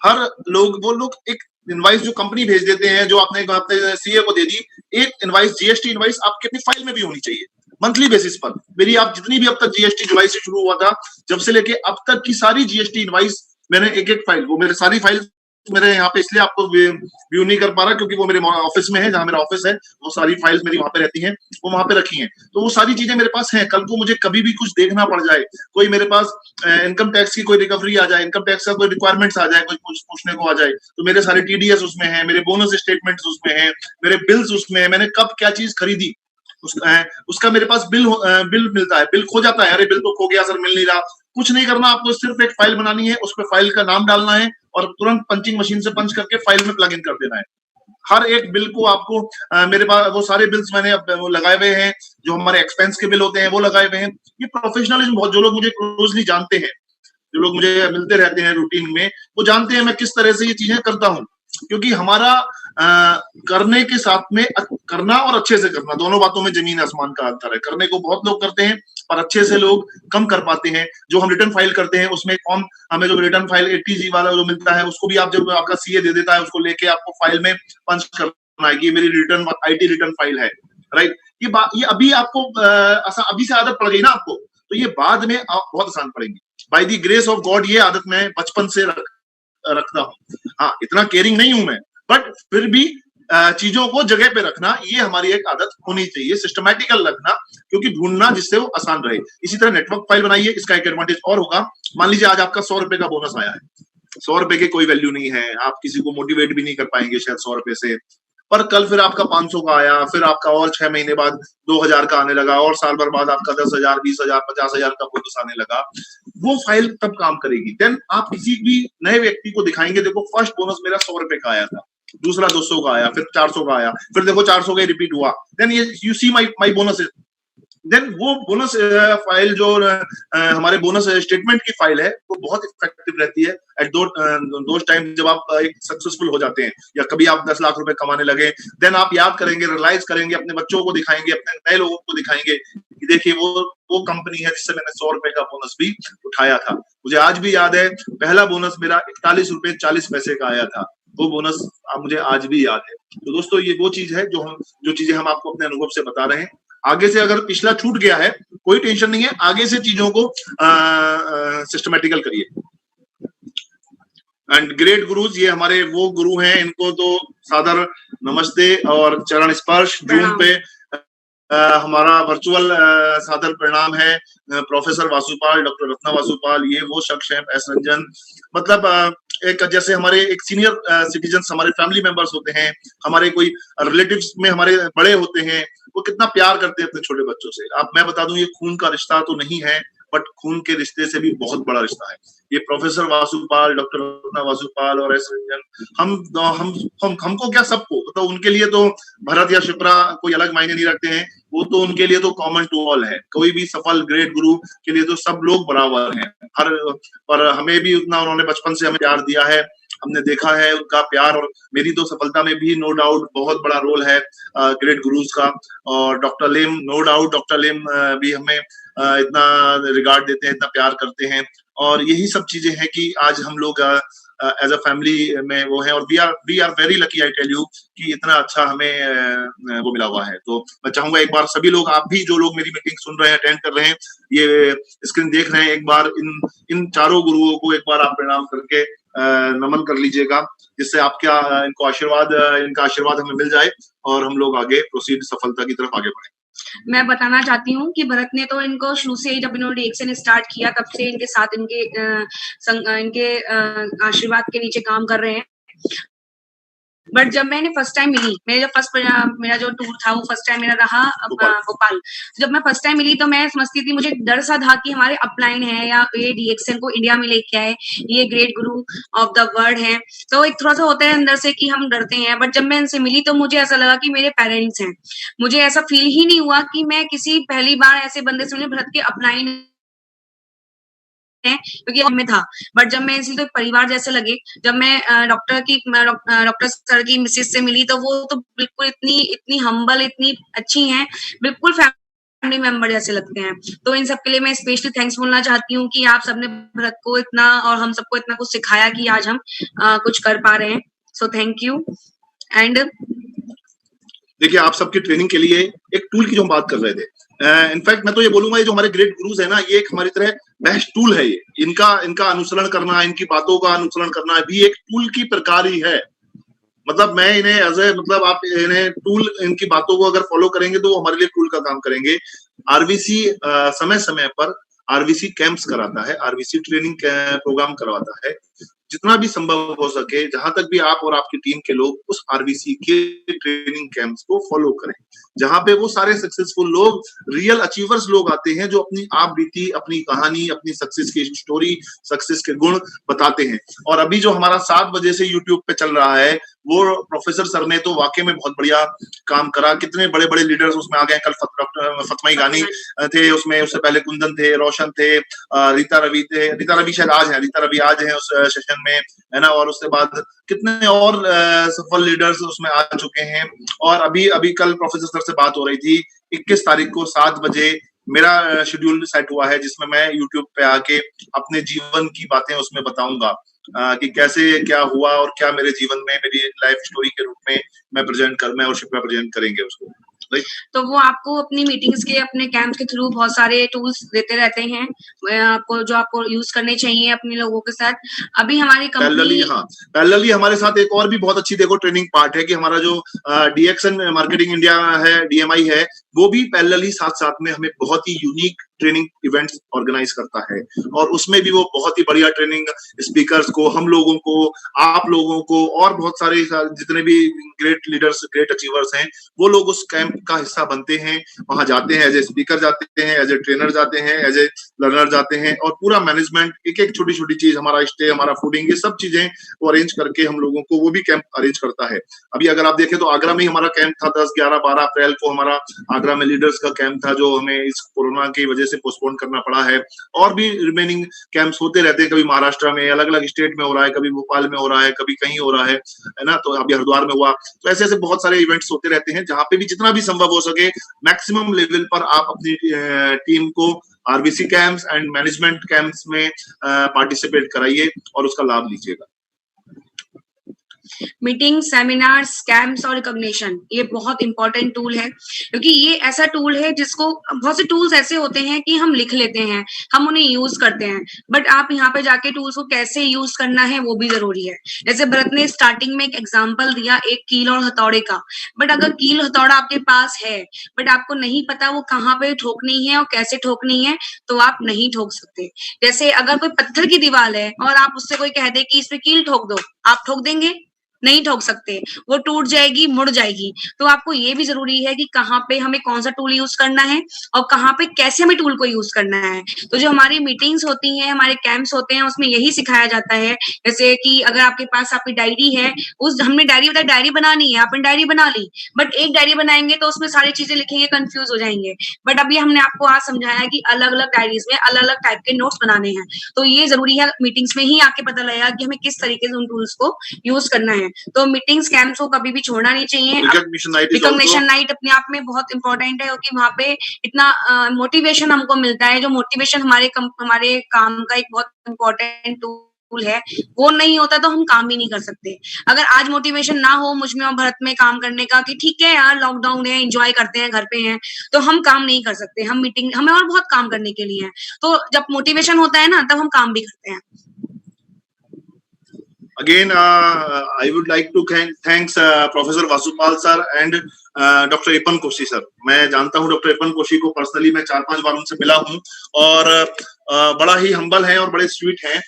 हर लोग वो लोग एक इनवाइस जो कंपनी भेज देते हैं, जो आपने अपने सीए को दे दी, एक इनवाइस जीएसटी इनवाइस आपकी अपनी फाइल में भी होनी चाहिए मंथली बेसिस पर। मेरी आप जितनी भी अब तक जीएसटी जुलाई से शुरू हुआ था जब से लेके अब तक की सारी जीएसटी इनवाइस मैंने एक फाइल, वो मेरे सारी फाइल मेरे यहाँ पे इसलिए आपको व्यू नहीं कर पा रहा क्योंकि वो मेरे ऑफिस में है, जहाँ मेरा ऑफिस है वो सारी फाइल्स मेरी वहां पे रहती हैं, वो वहां पे रखी हैं। तो वो सारी चीजें मेरे पास हैं, कल को मुझे कभी भी कुछ देखना पड़ जाए, कोई मेरे पास इनकम टैक्स की कोई रिकवरी आ जाए, इनकम टैक्स का कोई रिक्वायरमेंट्स आ जाए, कोई कुछ पूछने को आ जाए, तो मेरे सारे टीडीएस उसमें है, मेरे बोनस स्टेटमेंट्स उसमें है, मेरे बिल्स उसमें है, मैंने कब क्या चीज खरीदी उसका मेरे पास बिल मिलता है। बिल खो जाता है, अरे बिल तो खो गया सर, मिल नहीं रहा। कुछ नहीं करना, आपको सिर्फ एक फाइल बनानी है, उस पर फाइल का नाम डालना है और तुरंत पंचिंग मशीन से पंच करके फाइल में प्लग इन कर देना है। हर एक बिल को आपको मेरे पास वो सारे बिल्स मैंने वो लगाए हुए हैं, जो हमारे एक्सपेंस के बिल होते हैं वो लगाए हुए हैं। ये प्रोफेशनलिज्म, बहुत जो लोग मुझे क्लोजली जानते हैं, जो लोग मुझे मिलते रहते हैं रूटीन में, वो जानते हैं मैं किस तरह से ये चीजें करता हूँ। क्योंकि हमारा करने के साथ में करना और अच्छे से करना, दोनों बातों में जमीन आसमान का अंतर है। करने को बहुत लोग करते हैं पर अच्छे से लोग कम कर पाते हैं। जो हम रिटर्न फाइल करते हैं उसमें फॉर्म, हमें जो रिटर्न फाइल 80G वाला जो मिलता है, उसको भी आप जब आपका सीए दे देता है, उसको लेके आपको फाइल में पंच करना है कि मेरी रिटर्न आईटी रिटर्न फाइल है, राइट। ये अभी आपको अभी से आदत पड़ गई ना आपको, तो ये बाद में बहुत आसान पड़ेगी। By the grace of God ये आदत मैं बचपन से रखता हूँ। हाँ, इतना केयरिंग नहीं हूं मैं, बट फिर भी चीजों को जगह पे रखना ये हमारी एक आदत होनी चाहिए, सिस्टमैटिकल रखना, क्योंकि ढूंढना जिससे वो आसान रहे। इसी तरह नेटवर्क फाइल बनाइए, इसका एक एडवांटेज और होगा। मान लीजिए आज आपका 100 रुपए का बोनस आया है, 100 रुपए की कोई वैल्यू नहीं है, आप किसी को मोटिवेट भी नहीं कर पाएंगे शायद 100 रुपए से, पर कल फिर आपका 500 का आया, फिर आपका और 6 महीने बाद 2000 का आने लगा, और साल भर बाद आपका 10,000, 20,000, 50,000 का बोनस आने लगा। वो फाइल तब काम करेगी। देन आप किसी भी नए व्यक्ति को दिखाएंगे, देखो फर्स्ट बोनस मेरा 100 रुपए का आया था, दूसरा 200 का आया, फिर 400 का आया, फिर देखो 400 का रिपीट हुआ। देन ये you see my bonus. Then वो बोनस फाइल जो हमारे बोनस स्टेटमेंट की फाइल है, वो बहुत इफेक्टिव रहती है एट दो टाइम जब आप एक सक्सेसफुल हो जाते हैं, या कभी आप 10 लाख रुपए कमाने लगे। देन आप याद करेंगे, रियलाइज करेंगे, अपने बच्चों को दिखाएंगे, अपने नए लोगों को दिखाएंगे कि देखिए वो कंपनी है जिससे मैंने 100 रुपए का बोनस भी उठाया था। मुझे आज भी याद है, पहला बोनस मेरा 41 रुपए 40 पैसे का आया था। वो बोनस मुझे आज भी याद है। तो दोस्तों, ये वो चीज है जो चीजें हम आपको अपने अनुभव से बता रहे हैं। आगे से अगर पिछला छूट गया है, कोई टेंशन नहीं है, आगे से चीजों को सिस्टमैटिकल करिए। एंड ग्रेट गुरुज, ये हमारे वो गुरु हैं, इनको तो सादर नमस्ते और चरण स्पर्श। जूम पे हमारा वर्चुअल सादर प्रणाम है। प्रोफेसर वासुपाल, डॉक्टर रत्ना वासुपाल, ये वो शख्स हैं, एस रंजन, मतलब एक जैसे हमारे एक सीनियर सिटीजन्स, हमारे फैमिली मेंबर्स होते हैं, हमारे कोई रिलेटिव्स में हमारे बड़े होते हैं, वो कितना प्यार करते हैं अपने छोटे बच्चों से। मैं बता दूं, ये खून का रिश्ता तो नहीं है, बट खून के रिश्ते से भी बहुत बड़ा रिश्ता है। ये प्रोफेसर वासुपाल, डॉक्टर रत्ना वासुपाल और एस रंजन, हमको क्या, सबको, तो उनके लिए तो भरत या शिप्रा कोई अलग मायने नहीं रखते हैं, वो तो उनके लिए तो कॉमन टू ऑल है। कोई भी सफल ग्रेट गुरु के लिए तो सब लोग बराबर हैं। पर हमें भी उतना उन्होंने बचपन से हमें प्यार दिया है, हमने देखा है उनका प्यार, और मेरी तो सफलता में भी नो डाउट बहुत बड़ा रोल है ग्रेट गुरुज का। और डॉक्टर लेम, नो डाउट डॉक्टर लेम भी हमें इतना रिगार्ड देते हैं, इतना प्यार करते हैं। और यही सब चीजें हैं कि आज हम लोग एज अ फैमिली में वो है, और we are very lucky, I tell you, कि इतना अच्छा हमें वो मिला हुआ है। तो मैं चाहूंगा एक बार सभी लोग, आप भी जो लोग मेरी मीटिंग सुन रहे हैं, अटेंड कर रहे हैं, ये स्क्रीन देख रहे हैं, एक बार इन चारों गुरुओं को एक बार आप प्रणाम करके नमन कर लीजिएगा, जिससे आपका इनका आशीर्वाद हमें मिल जाए और हम लोग आगे प्रोसीड सफलता की तरफ आगे बढ़े। मैं बताना चाहती हूँ कि भरत ने तो इनको शुरू से ही, जब इन्होंने रिएक्शन स्टार्ट किया, तब से इनके साथ इनके आशीर्वाद के नीचे काम कर रहे हैं। बट जब मैंने फर्स्ट टाइम मिली, मेरा जो टूर था वो फर्स्ट टाइम मेरा रहा भोपाल। जब मैं फर्स्ट टाइम मिली तो मैं समझती थी, मुझे डर सा था कि हमारे अपलाइन है या ये डीएक्सएन को इंडिया में लेके आए, ये great Guru of the world है, तो एक थोड़ा सा होता है अंदर से कि हम डरते हैं। बट जब मैं इनसे मिली तो मुझे ऐसा लगा कि मेरे पेरेंट्स हैं। मुझे ऐसा फील ही नहीं हुआ कि मैं किसी पहली बार ऐसे बंदे से मिली, भरत के अपलाइन क्योंकि में था। बट जब मैं इसी तो परिवार जैसे लगे, जब मैं डॉक्टर सर की मिसेज से मिली, तो वो तो बिल्कुल इतनी हम्बल, इतनी अच्छी हैं, बिल्कुल फैमिली मेंबर जैसे लगते हैं। तो इन सब के लिए मैं स्पेशली थैंक्स बोलना चाहती हूँ कि आप सबने भरत को इतना और हम सबको इतना कुछ सिखाया कि आज हम कुछ कर पा रहे हैं। So thank you. एंड देखिए आप सबकी ट्रेनिंग के लिए एक टूल की जो हम बात कर रहे थे, इनफैक्ट मैं तो ये बोलूंगा, ये जो हमारे ग्रेट गुरुज है ना, ये एक हमारी तरह बेस्ट टूल है। ये इनका अनुसरण करना, इनकी बातों का अनुसरण करना भी एक टूल की प्रकार ही है। मतलब मैं इन्हें मतलब आप इन्हें टूल, इनकी बातों को अगर फॉलो करेंगे तो वो हमारे लिए टूल का काम करेंगे। आरबीसी समय समय पर आरबीसी कैंप्स कराता है, आरबीसी ट्रेनिंग प्रोग्राम करवाता है। जितना भी संभव हो सके, जहां तक भी आप और आपकी टीम के लोग उस आरबीसी के ट्रेनिंग कैंप्स को फॉलो करें, जहां पे वो सारे सक्सेसफुल लोग, रियल अचीवर्स लोग आते हैं, जो अपनी आप बीती, अपनी कहानी, अपनी सक्सेस की स्टोरी, सक्सेस के गुण बताते हैं। और अभी जो हमारा 7 बजे से यूट्यूब पे चल रहा है, वो प्रोफेसर सर ने तो वाकई में बहुत बढ़िया काम करा। कितने बड़े बड़े लीडर्स उसमें आ गए। कल फतमाई गानी थे उसमें, उससे पहले कुंदन थे, रोशन थे, रीता रवि थे। रीता रवि शायद आज है, रीता रवि आज है उस सेशन में, है ना। और उसके बाद कितने और सफल लीडर्स उसमें आ चुके हैं। और अभी कल प्रोफेसर सर से बात हो रही थी, 21 तारीख को 7 बजे मेरा शेड्यूल सेट हुआ है, जिसमें मैं यूट्यूब पे आके अपने जीवन की बातें उसमें बताऊंगा कि कैसे क्या हुआ और क्या मेरे जीवन में मेरी लाइफ स्टोरी के रूप में मैं और शिप्रा प्रेजेंट करेंगे उसको। तो वो आपको अपनी मीटिंग्स के, अपने कैंप के थ्रू बहुत सारे टूल्स देते रहते हैं आपको, जो आपको यूज करने चाहिए अपने लोगों के साथ। अभी हमारी कंपनी पैरेलली हमारे साथ एक और भी बहुत अच्छी देखो ट्रेनिंग पार्ट है कि हमारा जो डीएक्सन मार्केटिंग इंडिया है, डीएमआई है, वो भी पैरेलली साथ साथ में हमें बहुत ही यूनिक ट्रेनिंग इवेंट्स ऑर्गेनाइज करता है। और उसमें भी वो बहुत ही बढ़िया ट्रेनिंग स्पीकर्स को, हम लोगों को, आप लोगों को, और बहुत सारे जितने भी ग्रेट लीडर्स, ग्रेट अचीवर्स हैं, वो लोग उस कैंप का हिस्सा बनते हैं। वहां जाते हैं, एज ए स्पीकर जाते हैं, एज ए ट्रेनर जाते हैं, एज ए लर्नर जाते हैं। और पूरा मैनेजमेंट, एक एक छोटी छोटी चीज, हमारा स्टे, हमारा फूडिंग, ये सब चीजें वो अरेंज करके हम लोगों को, वो भी कैंप अरेंज करता है। अभी अगर आप देखें तो आगरा में ही हमारा कैंप था, 10, 11, 12 अप्रैल को हमारा आगरा में लीडर्स का कैंप था, जो हमें इस कोरोना की वजह से पोस्टपोन करना पड़ा है। और भी रिमेनिंग कैंप्स होते रहते हैं, कभी महाराष्ट्र में, अलग अलग स्टेट में हो रहा है, कभी भोपाल में हो रहा है, कभी कहीं हो रहा है ना। तो अभी हरिद्वार में हुआ। तो ऐसे ऐसे बहुत सारे इवेंट्स होते रहते हैं, जहां पे भी जितना भी संभव हो सके मैक्सिमम लेवल पर आप अपनी टीम को RBC camps and management camps में पार्टिसिपेट कराइए और उसका लाभ लीजिएगा। मीटिंग, सेमिनार्स, कैंप्स और रिकॉग्निशन, ये बहुत इंपॉर्टेंट टूल है, क्योंकि ये ऐसा टूल है जिसको, बहुत से टूल्स ऐसे होते हैं कि हम लिख लेते हैं, हम उन्हें यूज करते हैं, बट आप यहाँ पे जाके टूल्स को कैसे यूज करना है वो भी जरूरी है। जैसे भरत ने स्टार्टिंग में एक एग्जाम्पल दिया, एक कील और हथौड़े का, बट अगर कील हथौड़ा आपके पास है बट आपको नहीं पता वो कहाँ पे ठोकनी है और कैसे ठोकनी है, तो आप नहीं ठोक सकते। जैसे अगर कोई पत्थर की दीवार है और आप उससे कोई कह दे कि इस पे कील ठोक दो, आप ठोक देंगे? नहीं ठोक सकते, वो टूट जाएगी, मुड़ जाएगी। तो आपको ये भी जरूरी है कि कहाँ पे हमें कौन सा टूल यूज करना है और कहाँ पे कैसे हमें टूल को यूज करना है। तो जो हमारी मीटिंग्स होती हैं, हमारे कैंप्स होते हैं, उसमें यही सिखाया जाता है। जैसे कि अगर आपके पास आपकी डायरी है, उस हमने डायरी बताया, डायरी बनानी है, आपने डायरी बना ली, बट एक डायरी बनाएंगे तो उसमें सारी चीजें लिखेंगे, कंफ्यूज हो जाएंगे। बट अभी हमने आपको आज समझाया कि अलग अलग डायरीज में अलग अलग टाइप के नोट्स बनाने हैं। तो ये जरूरी है, मीटिंग्स में ही आके पता लगेगा कि हमें किस तरीके से उन टूल्स को यूज करना है। तो मीटिंग्स, कैंप्स को कभी भी छोड़ना नहीं चाहिए। रिकॉग्निशन नाइट अपने आप में बहुत इंपॉर्टेंट है, क्योंकि वहां पे इतना मोटिवेशन हमको मिलता है। जो मोटिवेशन हमारे काम का एक बहुत इंपॉर्टेंट टूल है, वो नहीं होता तो हम काम भी नहीं कर सकते। अगर आज मोटिवेशन ना हो मुझ में और भरत में काम करने का कि ठीक है यार लॉकडाउन है, एंजॉय करते हैं, घर पे हैं, तो हम काम नहीं कर सकते। हमें और बहुत काम करने के लिए है। तो जब मोटिवेशन होता है ना, तब हम काम भी करते हैं। Again, I would like to thanks Professor Vasupal sir and Dr. Epan Koshi sir. मैं जानता हूँ डॉक्टर एपन कोशी को पर्सनली, मैं 4-5 बार उनसे मिला हूँ और बड़ा ही हम्बल है और बड़े स्वीट हैं।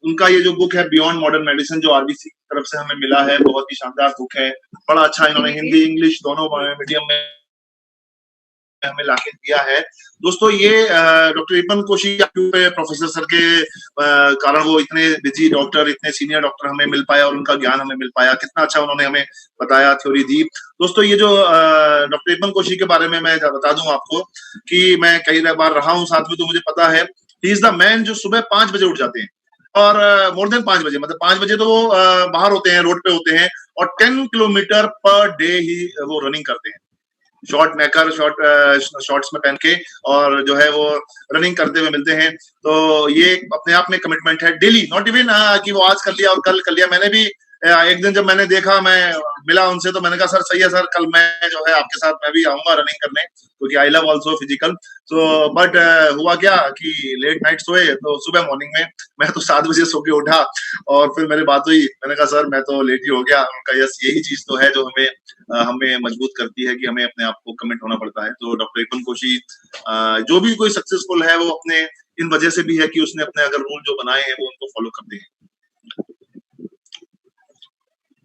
उनका ये जो बुक है बियॉन्ड मॉडर्न मेडिसिन, जो आरबीसी की तरफ से हमें मिला है, बहुत ही शानदार बुक है। बड़ा अच्छा इन्होंने हिंदी इंग्लिश दोनों मीडियम में हमें लाके दिया है। दोस्तों ये doctor Eapen Koshy professor sir के कारण वो इतने बिजी डॉक्टर, इतने सीनियर डॉक्टर हमें मिल पाया और उनका ज्ञान हमें मिल पाया। कितना अच्छा उन्होंने हमें बताया, थ्योरी दी। दोस्तों ये जो डॉक्टर एपन कोशी के बारे में मैं बता दूं आपको कि मैं कई बार रहा हूं साथ में, तो मुझे पता है ही इज द मैन जो सुबह 5 बजे उठ जाते हैं और मोर देन 5 बजे, मतलब 5 बजे तो वो बाहर होते हैं, रोड पे होते हैं और 10 किलोमीटर पर डे ही वो रनिंग करते हैं, शॉर्ट नेकर शॉर्ट्स में पहन के, और जो है वो रनिंग करते हुए मिलते हैं। तो ये अपने आप में कमिटमेंट है डेली, नॉट इवन कि वो आज कर लिया और कल कर लिया। मैंने भी एक दिन जब मैंने देखा, मैं मिला उनसे, तो मैंने कहा सर सही है सर, कल मैं जो है आपके साथ मैं भी आऊंगा रनिंग करने, क्योंकि आई लव ऑल्सो फिजिकल। तो बट हुआ क्या कि लेट नाइट सोए, तो सुबह मॉर्निंग में मैं तो 7 बजे सो के उठा, और फिर मेरी बात हुई, मैंने कहा सर मैं तो लेट ही हो गया। उनका यस, यही चीज तो है जो हमें मजबूत करती है कि हमें अपने आप को कमिट होना पड़ता है। तो डॉक्टर रिपन कोशी जो भी कोई सक्सेसफुल है, वो अपने इन वजह से भी है कि उसने अपने अगर रूल जो बनाए हैं वो उनको फॉलो करते हैं।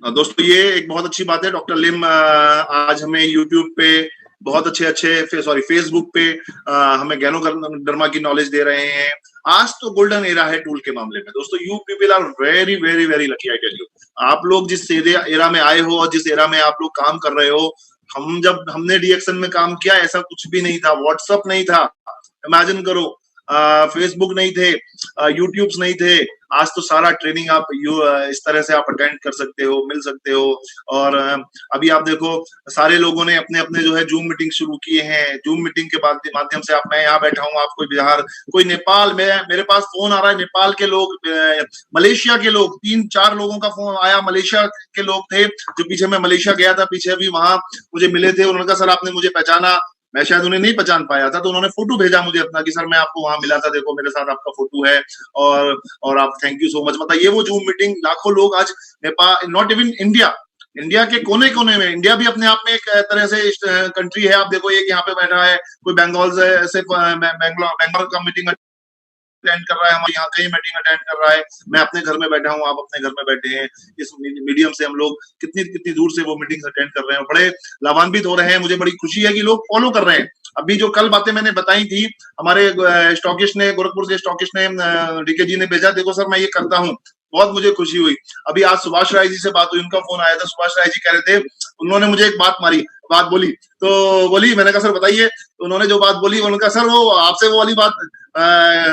दोस्तों ये एक बहुत अच्छी बात है, डॉक्टर लिम आज हमें यूट्यूब पे बहुत अच्छे फेसबुक पे हमें गैनोडर्मा की नॉलेज दे रहे हैं। आज तो गोल्डन एरा है टूल के मामले में दोस्तों। You people are very very very lucky, I tell you. आप लोग जिस एरा में आए हो और जिस एरा में आप लोग काम कर रहे हो, जब हमने डीएक्शन में काम किया, ऐसा कुछ भी नहीं था। व्हाट्सअप नहीं था, इमेजिन करो, फेसबुक नहीं थे, यूट्यूब्स नहीं थे। आज तो सारा ट्रेनिंग आप इस तरह से आप अटेंड कर सकते हो, मिल सकते हो। और अभी आप देखो, सारे लोगों ने अपने अपने जो है जूम मीटिंग शुरू किए हैं। जूम मीटिंग के माध्यम से आप, मैं यहाँ बैठा हूँ, आप कोई बिहार, कोई नेपाल में, मेरे पास फोन आ रहा है नेपाल के लोग, मलेशिया के लोग, 3-4 लोगों का फोन आया। मलेशिया के लोग थे, जो पीछे मैं मलेशिया गया था, पीछे भी वहां मुझे मिले थे। उन्होंने कहा सर आपने मुझे पहचाना, मैं शायद उन्हें नहीं पहचान पाया था, तो उन्होंने फोटो भेजा मुझे अपना कि सर मैं आपको वहां मिला था, देखो मेरे साथ आपका फोटो है, और आप थैंक यू सो मच। मतलब ये वो जूम मीटिंग, लाखों लोग आज Nepal, not even India, India के कोने कोने में, इंडिया भी अपने आप में एक तरह से कंट्री है। आप देखो एक यहाँ पे बैठा है, कोई बंगाल से बैंगलोर का मीटिंग अटेंड कर रहा है, हमारे यहाँ कहीं मीटिंग अटेंड कर रहा है। मैं अपने घर में बैठा हूँ, आप अपने घर में बैठे हैं। इस मीडियम से हम लोग कितनी कितनी दूर से वो मीटिंग्स अटेंड कर रहे हैं, बड़े लाभान्वित हो रहे हैं। मुझे बड़ी खुशी है कि लोग फॉलो कर रहे हैं। अभी जो कल बातें मैंने बताई थी, हमारे स्टॉकिस्ट ने, गोरखपुर से स्टॉकिस्ट ने, डीके जी ने भेजा, देखो सर मैं ये करता हूँ, बहुत मुझे खुशी हुई। अभी आज सुभाष राय जी से बात हुई, उनका फोन आया था। सुभाष राय जी कह रहे थे, उन्होंने मुझे एक बात बोली, तो बोली, मैंने कहा सर बताइए। तो उन्होंने जो बात बोली, उन्होंने कहा सर वो आपसे वो वाली बात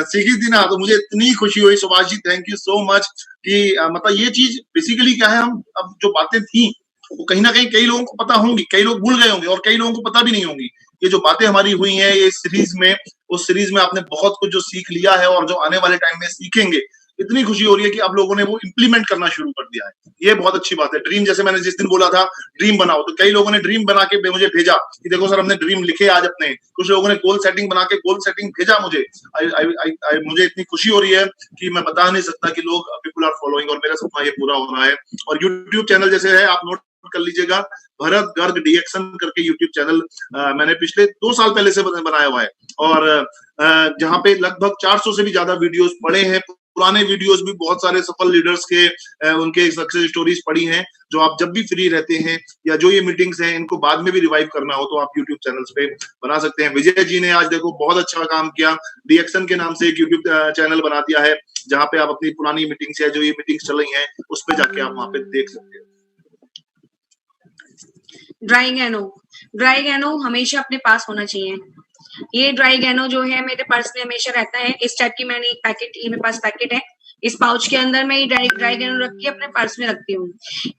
सीखी थी ना। तो मुझे इतनी खुशी हुई। Subhash ji thank you so much कि मतलब ये चीज बेसिकली क्या है, हम अब जो बातें थी वो कहीं ना कहीं कई लोगों को पता होंगी, कई लोग भूल गए होंगे, और कई लोगों को पता भी नहीं होंगी। ये जो बातें हमारी हुई हैं ये सीरीज में, उस सीरीज में आपने बहुत कुछ जो सीख लिया है, और जो आने वाले टाइम में सीखेंगे। इतनी खुशी हो रही है कि आप लोगों ने वो इम्प्लीमेंट करना शुरू कर दिया है। ये बहुत अच्छी बात है। ड्रीम, जैसे मैंने जिस दिन बोला था ड्रीम बनाओ, तो कई लोगों ने ड्रीम बना के मुझे भेजा कि देखो सर हमने ड्रीम लिखे आज अपने। कुछ लोगों ने गोल सेटिंग बना के गोल सेटिंग भेजा मुझे। मुझे इतनी खुशी हो रही है कि मैं बता नहीं सकता कि लोग पीपल आर फॉलोइंग, और मेरा सपना ये पूरा हो रहा है। और यूट्यूब चैनल जैसे है, आप नोट कर लीजिएगा, भरत गर्ग डीएक्शन करके यूट्यूब चैनल मैंने पिछले 2 साल पहले से बनाया हुआ है। और जहाँ पे लगभग 400 से भी ज्यादा वीडियोस पड़े हैं। पुराने वीडियोस भी बहुत सारे सफल लीडर्स के, उनके सक्सेस स्टोरीज पड़ी हैं, जो आप जब भी फ्री रहते हैं, या जो ये मीटिंग्स हैं इनको बाद में भी रिवाइव करना हो, तो आप यूट्यूब चैनल्स पे बना सकते हैं। विजय जी ने आज देखो बहुत अच्छा काम किया, डीएक्शन के नाम से एक यूट्यूब चैनल बना दिया है, जहाँ पे आप अपनी पुरानी मीटिंग्स या जो ये मीटिंग्स चल रही हैं उस पे जाके आप वहां पे देख सकते हैं। ड्राई गैनो हमेशा अपने पास होना चाहिए। ये ड्राई गैनो जो है मेरे पर्स में हमेशा रहता है। इस टाइप की मैंने एक पैकेट, ये मेरे पास पैकेट है, इस पाउच के अंदर मैं ये ड्राई गैनो रख के अपने पर्स में रखती हूँ।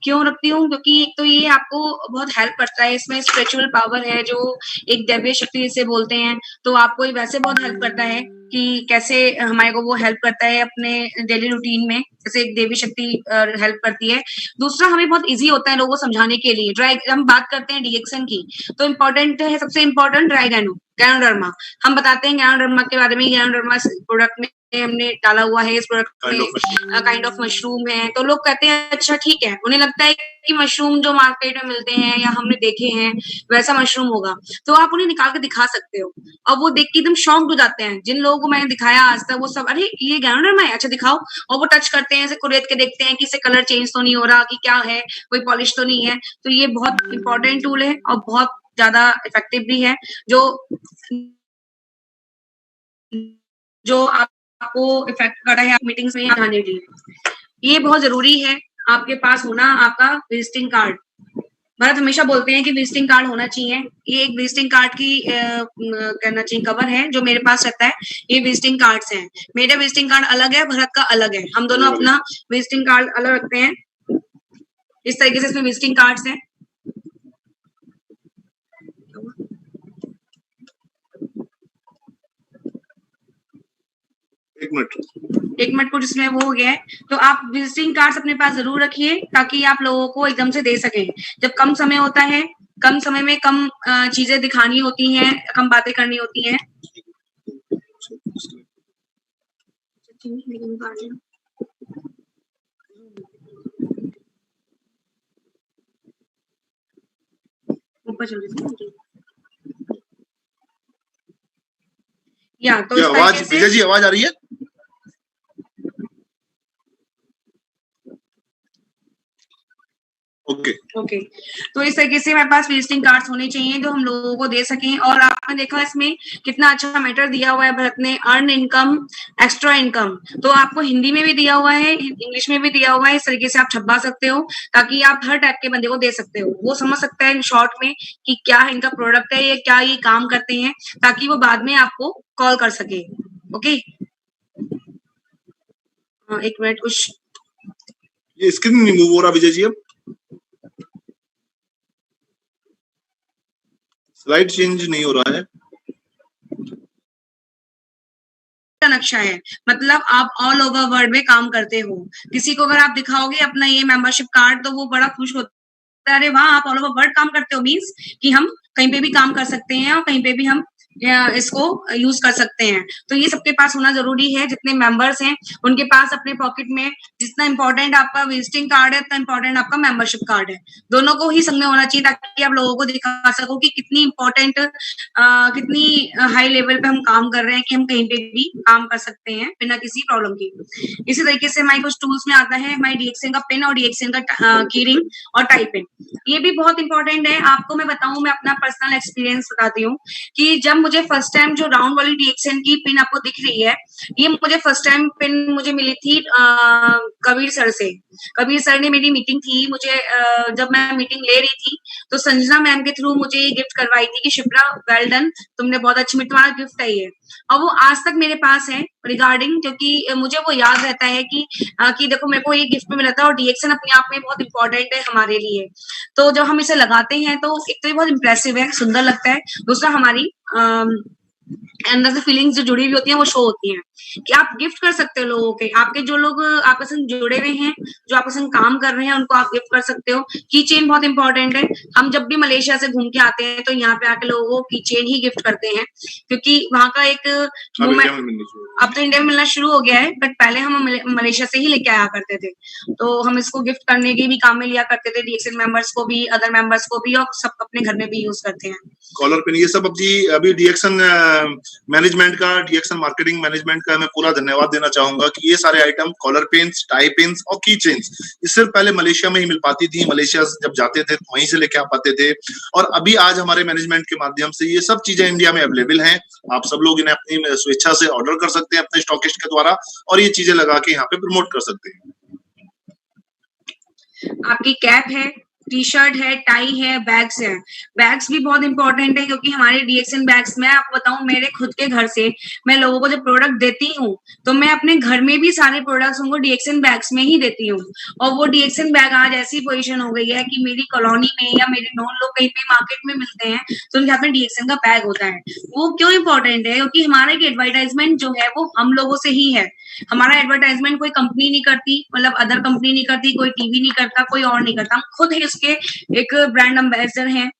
क्यों रखती हूँ? क्योंकि एक तो ये आपको बहुत हेल्प करता है, इसमें स्पिरिचुअल पावर है, जो एक दैवीय शक्ति जिसे बोलते हैं, तो आपको ये वैसे बहुत हेल्प करता है कि कैसे हमारे को वो हेल्प करता है अपने डेली रूटीन में, जैसे एक देवी शक्ति हेल्प करती है। दूसरा, हमें बहुत इजी होता है लोगों को समझाने के लिए। हम बात करते हैं डीएक्शन की, तो इम्पोर्टेंट है, सबसे इम्पोर्टेंट ड्राई गैनोडर्मा। हम बताते हैं गैनोडर्मा के बारे में। गैनोडर्मा प्रोडक्ट में हमने डाला हुआ है, इस प्रोडक्ट में काइंड ऑफ मशरूम है। तो लोग कहते हैं अच्छा ठीक है, उन्हें लगता है कि मशरूम जो मार्केट में मिलते हैं या हमने देखे हैं वैसा मशरूम होगा। तो आप उन्हें निकाल के दिखा सकते हो, और वो देख के एकदम शॉक्ड हो जाते हैं। जिन लोगों को मैंने दिखाया आज तक, वो सब अरे ये गैनोडर्मा है, अच्छा दिखाओ। और वो टच करते हैं, ऐसे कुरेद के देखते हैं कि इससे कलर चेंज तो नहीं हो रहा, कि क्या है, कोई पॉलिश तो नहीं है। तो ये बहुत इंपॉर्टेंट टूल है और बहुत ज्यादा इफेक्टिव भी है, जो आपको इफेक्ट कर रहा है मीटिंग्स में आने के लिए। ये बहुत जरूरी है आपके पास होना, आपका विजिटिंग कार्ड। भरत हमेशा बोलते हैं कि विजिटिंग कार्ड होना चाहिए। ये एक विजिटिंग कार्ड की कहना चाहिए कवर है, जो मेरे पास रहता है। ये विजिटिंग कार्ड्स हैं। मेरा विजिटिंग कार्ड अलग है, भरत का अलग है। हम दोनों अपना विजिटिंग कार्ड अलग रखते हैं। इस तरीके से इसमें विजिटिंग कार्ड्स हैं। एक मिनट को जिसमें वो हो गया है, तो आप विजिटिंग कार्ड्स अपने पास जरूर रखिए ताकि आप लोगों को एकदम से दे सकें। जब कम समय होता है, कम समय में कम चीजें दिखानी होती हैं, कम बातें करनी होती हैं। ऊपर चल रही या तो आवाज, विजय जी आवाज आ रही है? ओके। तो इस तरीके से हमारे पास विजिटिंग कार्ड्स होने चाहिए जो हम लोगों को दे सकें। और आपने देखा इसमें कितना अच्छा मैटर दिया हुआ है भरत ने, अर्न इनकम, एक्स्ट्रा इनकम। तो आपको हिंदी में भी दिया हुआ है, इंग्लिश में भी दिया हुआ है। इस तरीके से आप छपवा सकते हो ताकि आप हर टाइप के बंदे को दे सकते हो। वो समझ सकता है शॉर्ट में कि क्या इनका प्रोडक्ट है, या क्या ये काम करते हैं, ताकि वो बाद में आपको कॉल कर सके। ओके, एक मिनट, कुछ ये स्क्रीन नहीं मूव हो रहा विजय जी, अब स्लाइड चेंज नहीं हो रहा है। नक्शा है, मतलब आप ऑल ओवर वर्ल्ड में काम करते हो। किसी को अगर आप दिखाओगे अपना ये मेंबरशिप कार्ड तो वो बड़ा खुश होता है, अरे वाह आप ऑल ओवर वर्ल्ड काम करते हो, मींस कि हम कहीं पे भी काम कर सकते हैं और कहीं पे भी हम इसको यूज कर सकते हैं। तो ये सबके पास होना जरूरी है, जितने मेंबर्स हैं उनके पास अपने पॉकेट में जितना इंपॉर्टेंट आपका विजिटिंग कार्ड है उतना इंपॉर्टेंट आपका मेंबरशिप कार्ड है। दोनों को ही संग में होना चाहिए ताकि आप लोगों को दिखा सको कि कितनी इंपॉर्टेंट, कितनी हाई लेवल पे हम काम कर रहे हैं, कि हम कहीं पे भी काम कर सकते हैं बिना किसी प्रॉब्लम के। इसी तरीके से हमारे कुछ टूल्स में आता है हमारी डीएक्सएन का पिन और डीएक्सएन का कीरिंग और टाइप इन। ये भी बहुत इंपॉर्टेंट है। आपको मैं बताऊं, मैं अपना पर्सनल एक्सपीरियंस बताती हूँ कि जब मुझे फर्स्ट टाइम जो राउंड वाली डीएक्सएन की पिन आपको दिख रही है, ये मुझे फर्स्ट टाइम पिन मुझे मिली थी कबीर सर से। कबीर सर ने मेरी मीटिंग थी, मुझे जब मैं मीटिंग ले रही थी तो संजना मैम के थ्रू मुझे ये गिफ्ट करवाई थी कि शिप्रा वेल डन, तुमने बहुत अच्छी, तुम्हारा गिफ्ट है ये। और वो आज तक मेरे पास है रिगार्डिंग, क्योंकि मुझे वो याद रहता है कि देखो मेरे को ये गिफ्ट में मिला था। और डीएक्सएन अपने आप में बहुत इंपॉर्टेंट है हमारे लिए। तो जब हम इसे लगाते हैं तो एक तो ये बहुत इंप्रेसिव है, सुंदर लगता है। दूसरा हमारी अंदर से फीलिंग्स जो जुड़ी हुई होती हैं वो शो होती हैं कि आप गिफ्ट कर सकते हो लोगों के, आपके जो लोग आपके संग जुड़े हुए हैं, जो आपके संग काम कर रहे हैं, उनको आप गिफ्ट कर सकते हो। की चेन बहुत इंपॉर्टेंट है। हम जब भी मलेशिया से घूम के आते हैं तो यहाँ पे आके लोगों को की चेन ही गिफ्ट करते हैं, क्योंकि वहाँ का एक मूवमेंट अब तो इंडिया में मिलना शुरू हो गया है, बट पहले हम मलेशिया से ही लेके आया करते थे। तो हम इसको गिफ्ट करने के भी काम में लिया करते थे, डीएक्सएन मेंबर्स को भी, अदर मेंबर्स को भी, और सब अपने घर में भी यूज करते हैं। कॉलर पिन ये सब अभी डीएक्सएन मैनेजमेंट का, डीएक्सएन मार्केटिंग मैनेजमेंट का मैं पूरा धन्यवाद देना चाहूंगा कि ये सारे item collar pins, tie pins और की चेन्स ये सिर्फ पहले मलेशिया में ही मिल पाती थी। मलेशिया जब जाते थे तो वहीं से लेके आ पाते थे, और अभी आज हमारे मैनेजमेंट के माध्यम से ये सब चीजें इंडिया में अवेलेबल हैं। आप सब लोग इन्हें अपनी स्वेच्छा से ऑर्डर कर सकते हैं अपने स्टॉकिस्ट के द्वारा, और ये चीजें लगा के यहाँ पे प्रमोट कर सकते हैं। आपकी कैप है, टी शर्ट है, टाई है, बैग्स है। बैग्स भी बहुत इंपॉर्टेंट है क्योंकि हमारे डीएक्सएन बैग्स, मैं आपको बताऊं मेरे खुद के घर से मैं लोगों को जब प्रोडक्ट देती हूँ तो मैं अपने घर में भी सारे प्रोडक्ट्स उनको डीएक्सएन बैग्स में ही देती हूँ। और वो डीएक्सएन बैग आज ऐसी पोजीशन हो गई है कि मेरी कॉलोनी में या मेरे नॉन लोग कहीं पे मार्केट में मिलते हैं तो उनके हाथ में डीएक्सएन का बैग होता है। वो क्यों इंपॉर्टेंट है? क्योंकि हमारा एक एडवर्टाइजमेंट जो है वो हम लोगों से ही है। हमारा एडवर्टाइजमेंट कोई कंपनी नहीं करती, मतलब अदर कंपनी नहीं करती, कोई टीवी नहीं करता, कोई और नहीं करता। हम खुद ही उसके एक ब्रांड एम्बेसडर हैं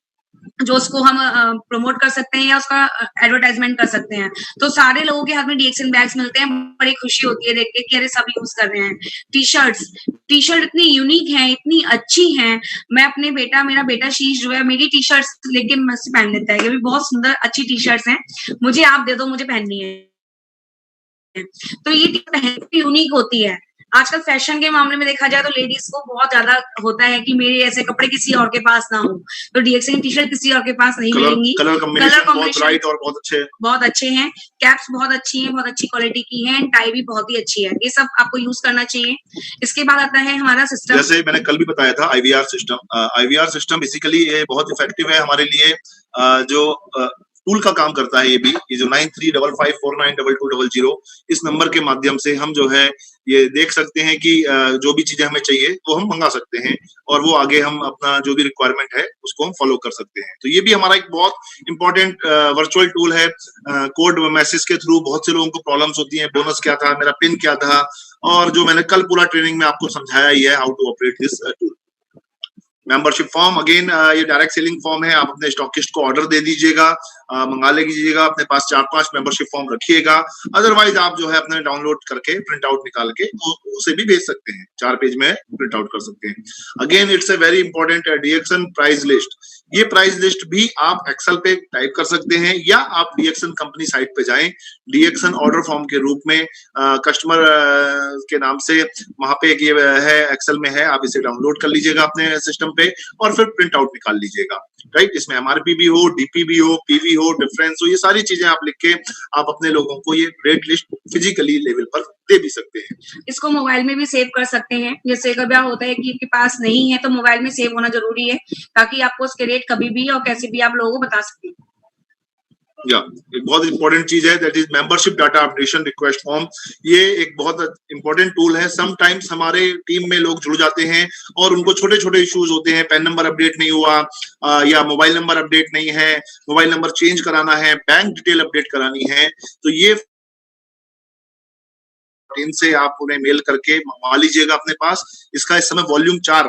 जो उसको हम प्रमोट कर सकते हैं या उसका एडवर्टाइजमेंट कर सकते हैं। तो सारे लोगों के हाथ में डीएक्सएन बैग्स मिलते हैं, बड़ी खुशी होती है देख के कि अरे सब यूज कर रहे हैं। टी शर्ट इतनी यूनिक है, इतनी अच्छी है। मैं अपने मेरा बेटा शीश जो है मेरी टी शर्ट लेके मुझसे पहन लेता है, ये भी बहुत सुंदर अच्छी टी शर्ट्स हैं, मुझे आप दे दो, मुझे पहननी है। तो ये यूनिक होती है। आजकल फैशन के मामले में देखा जाए तो लेडीज को बहुत ज्यादा होता है कि मेरे ऐसे कपड़े किसी और के पास ना हो, तो डीएक्सएन टी शर्ट किसी और के पास नहीं मिलेंगी। कलर कॉम्बिनेशन बहुत अच्छे हैं, कैप्स बहुत अच्छी हैं, बहुत अच्छी क्वालिटी की हैं, टाई भी बहुत ही अच्छी है। ये सब आपको यूज करना चाहिए। इसके बाद आता है हमारा सिस्टम, जैसे मैंने कल भी बताया था IVR system. IVR system basically ये बहुत इफेक्टिव है हमारे लिए। जो टूल का काम करता है ये जो 9355492200 इस नंबर के माध्यम से हम जो है ये देख सकते हैं कि जो भी चीजें हमें चाहिए वो हम मंगा सकते हैं और वो आगे हम अपना जो भी रिक्वायरमेंट है उसको हम फॉलो कर सकते हैं। तो ये भी हमारा एक बहुत इंपॉर्टेंट वर्चुअल टूल है। कोड मैसेज के थ्रू बहुत से लोगों को प्रॉब्लम्स होती हैं, बोनस क्या था, मेरा पिन क्या था, और जो मैंने कल पूरा ट्रेनिंग में आपको समझाया ही है how to operate this tool. Membership form again ये डायरेक्ट सेलिंग फॉर्म है, आप अपने स्टॉकिस्ट को ऑर्डर दे दीजिएगा, मंगा लीजिएगा, अपने पास 4-5 मेंबरशिप फॉर्म रखिएगा। अदरवाइज आप जो है अपने डाउनलोड करके प्रिंट आउट निकाल के उसे भी भेज सकते हैं, 4 पेज में प्रिंट आउट कर सकते हैं। Again it's a very important DXN price list. ये प्राइस लिस्ट भी आप एक्सेल पे टाइप कर सकते हैं या आप डीएक्सन कंपनी साइट पे जाएं, डीएक्सन ऑर्डर फॉर्म के रूप में कस्टमर के नाम से वहां पे ये है, एक्सेल में है, आप इसे डाउनलोड कर लीजिएगा अपने सिस्टम पे और फिर प्रिंट आउट निकाल लीजिएगा। राइट, इसमें एमआरपी भी हो, डीपी भी हो, पीवी हो, डिफरेंस हो, ये सारी चीजें आप लिख के आप अपने लोगों को ये रेट लिस्ट फिजिकली लेवल पर दे भी सकते हैं। इसको मोबाइल में भी सेव कर सकते हैं, जैसे कभी होता है कि आपके पास नहीं है तो मोबाइल में सेव होना जरूरी है ताकि आपको उसके रेट कभी भी और कैसे भी आप लोगों को बता सकें। या एक बहुत इंपॉर्टेंट चीज है that is membership data updation request form. ये एक बहुत इंपॉर्टेंट टूल है। समटाइम्स हमारे टीम में लोग जुड़ जाते हैं और उनको छोटे छोटे इश्यूज होते हैं, पैन नंबर अपडेट नहीं हुआ या मोबाइल नंबर अपडेट नहीं है, मोबाइल नंबर चेंज कराना है, बैंक डिटेल अपडेट करानी है, तो ये इनसे आप उन्हें मेल करके मंगवा लीजिएगा अपने पास। इसका इस समय वॉल्यूम 4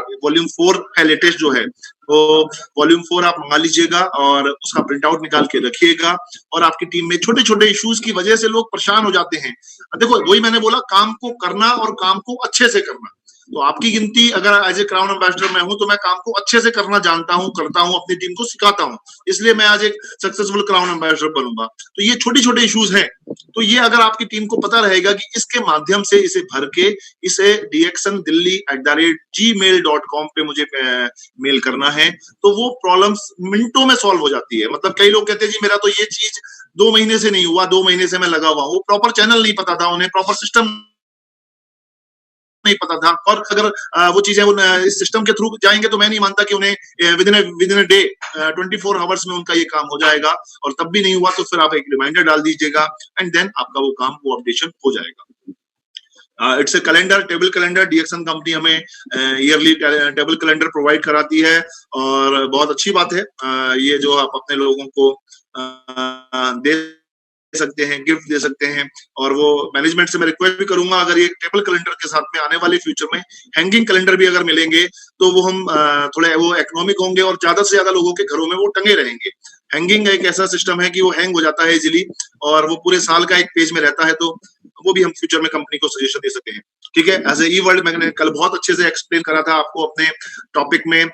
है लेटेस्ट जो है, तो वॉल्यूम 4 आप मंगा लीजिएगा और उसका प्रिंट आउट निकाल के रखिएगा। और आपकी टीम में छोटे छोटे इश्यूज की वजह से लोग परेशान हो जाते हैं। देखो वही मैंने बोला, काम को करना और काम को अच्छे से करना। तो आपकी गिनती अगर एज ए क्राउन एम्बेसडर मैं हूं तो मैं काम को अच्छे से करना जानता हूं, करता हूं, अपनी टीम को सिखाता हूं, इसलिए मैं आज एक सक्सेसफुल क्राउन एम्बेसडर बनूंगा। तो ये छोटे छोटे इश्यूज हैं, तो ये अगर आपकी टीम को पता रहेगा कि इसके माध्यम से इसे भर के इसे dxndelhi@gmail.com पे मुझे मेल करना है, तो वो प्रॉब्लम्स मिनटों में सॉल्व हो जाती है। मतलब कई लोग कहते हैं जी मेरा तो ये चीज 2 महीने से नहीं हुआ, 2 महीने से मैं लगा हुआ हूं, वो प्रॉपर चैनल नहीं पता था उन्हें, प्रॉपर सिस्टम नहीं पता था। और अगर वो चीजें इस सिस्टम के थ्रू जाएंगे तो मैं नहीं मानता कि उन्हें with in a day 24 hours में उनका ये काम हो जाएगा। और तब भी नहीं हुआ तो फिर आप एक रिमाइंडर डाल दीजिएगा एंड देन आपका वो काम, वो अपडेशन हो जाएगा। It's a calendar, table calendar. DXN company हमें ईयरली टेबल कैलेंडर प्रोवाइड कराती है और बहुत अच्छी बात है। ये जो आप अपने लोगों को दे सकते हैं, गिफ्ट दे सकते हैं। और वो मैनेजमेंट से मैं रिक्वेस्ट भी करूंगा, अगर ये टेबल कैलेंडर के साथ में आने वाले फ्यूचर में हैंगिंग कैलेंडर भी अगर मिलेंगे तो वो हम थोड़े वो इकोनॉमिक होंगे और ज्यादा से ज्यादा लोगों के घरों में वो टंगे रहेंगे। हैंगिंग एक ऐसा सिस्टम है कि वो हैंग हो जाता है इजीली और वो पूरे साल का एक पेज में रहता है, तो वो भी हम फ्यूचर में कंपनी को सजेशन दे सकते हैं। ठीक है, एज ए ई वर्ल्ड मैंने कल बहुत अच्छे से एक्सप्लेन करा था आपको अपने टॉपिक में।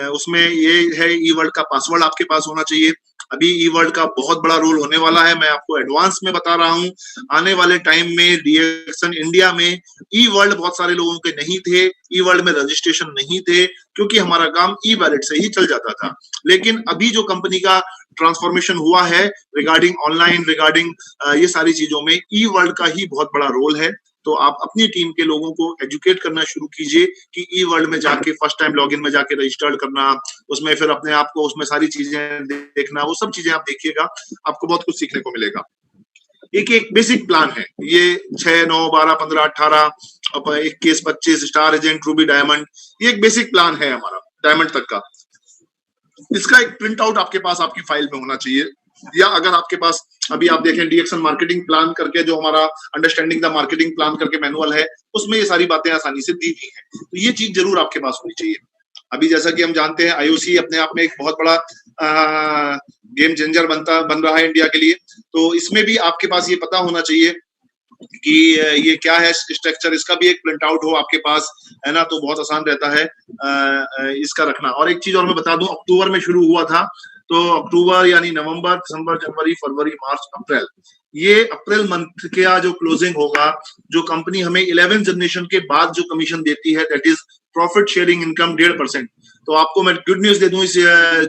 उसमें ये है ई वर्ल्ड का पासवर्ड आपके पास होना चाहिए। अभी ई वर्ल्ड का बहुत बड़ा रोल होने वाला है, मैं आपको एडवांस में बता रहा हूं। आने वाले टाइम में डीएक्सन इंडिया में ई वर्ल्ड बहुत सारे लोगों के नहीं थे, ई वर्ल्ड में रजिस्ट्रेशन नहीं थे क्योंकि हमारा काम ई वैलेट से ही चल जाता था। लेकिन अभी जो कंपनी का ट्रांसफॉर्मेशन हुआ है रिगार्डिंग ऑनलाइन, रिगार्डिंग ये सारी चीजों में ई वर्ल्ड का ही बहुत बड़ा रोल है। तो आप अपनी टीम के लोगों को एजुकेट करना शुरू कीजिए कि ई वर्ल्ड में जाके फर्स्ट टाइम लॉगिन में जाके रजिस्टर्ड करना, उसमें फिर अपने आप को उसमें सारी चीजें देखना, वो सब चीजें आप देखिएगा, आपको बहुत कुछ सीखने को मिलेगा। एक बेसिक प्लान है ये 6, 9, 12, 15, 18, 21, 25 स्टार एजेंट, रूबी, डायमंड, ये एक बेसिक प्लान है हमारा डायमंड तक का। इसका एक प्रिंट आउट आपके पास आपकी फाइल में होना चाहिए, या अगर आपके पास अभी आप देखें डीएक्सन मार्केटिंग प्लान करके जो हमारा अंडरस्टैंडिंग द मार्केटिंग प्लान करके मैनुअल है, उसमें ये सारी बातें आसानी से दी हुई हैं। तो ये चीज जरूर आपके पास होनी चाहिए। अभी जैसा कि हम जानते हैं आईओसी अपने आप में एक बहुत बड़ा गेम चेंजर बन रहा है इंडिया के लिए, तो इसमें भी आपके पास ये पता होना चाहिए कि ये क्या है स्ट्रक्चर, इसका भी एक प्रिंट आउट हो आपके पास, है ना, तो बहुत आसान रहता है इसका रखना। और एक चीज और मैं बता दूं, अक्टूबर में शुरू हुआ था, तो अक्टूबर यानी नवंबर, दिसंबर, जनवरी, फरवरी, मार्च, अप्रैल, ये अप्रैल मंथ का जो क्लोजिंग होगा, जो कंपनी हमें 11th जनरेशन के बाद जो कमीशन देती है, that is profit sharing income 1.5%। तो आपको मैं गुड न्यूज दे दूं इस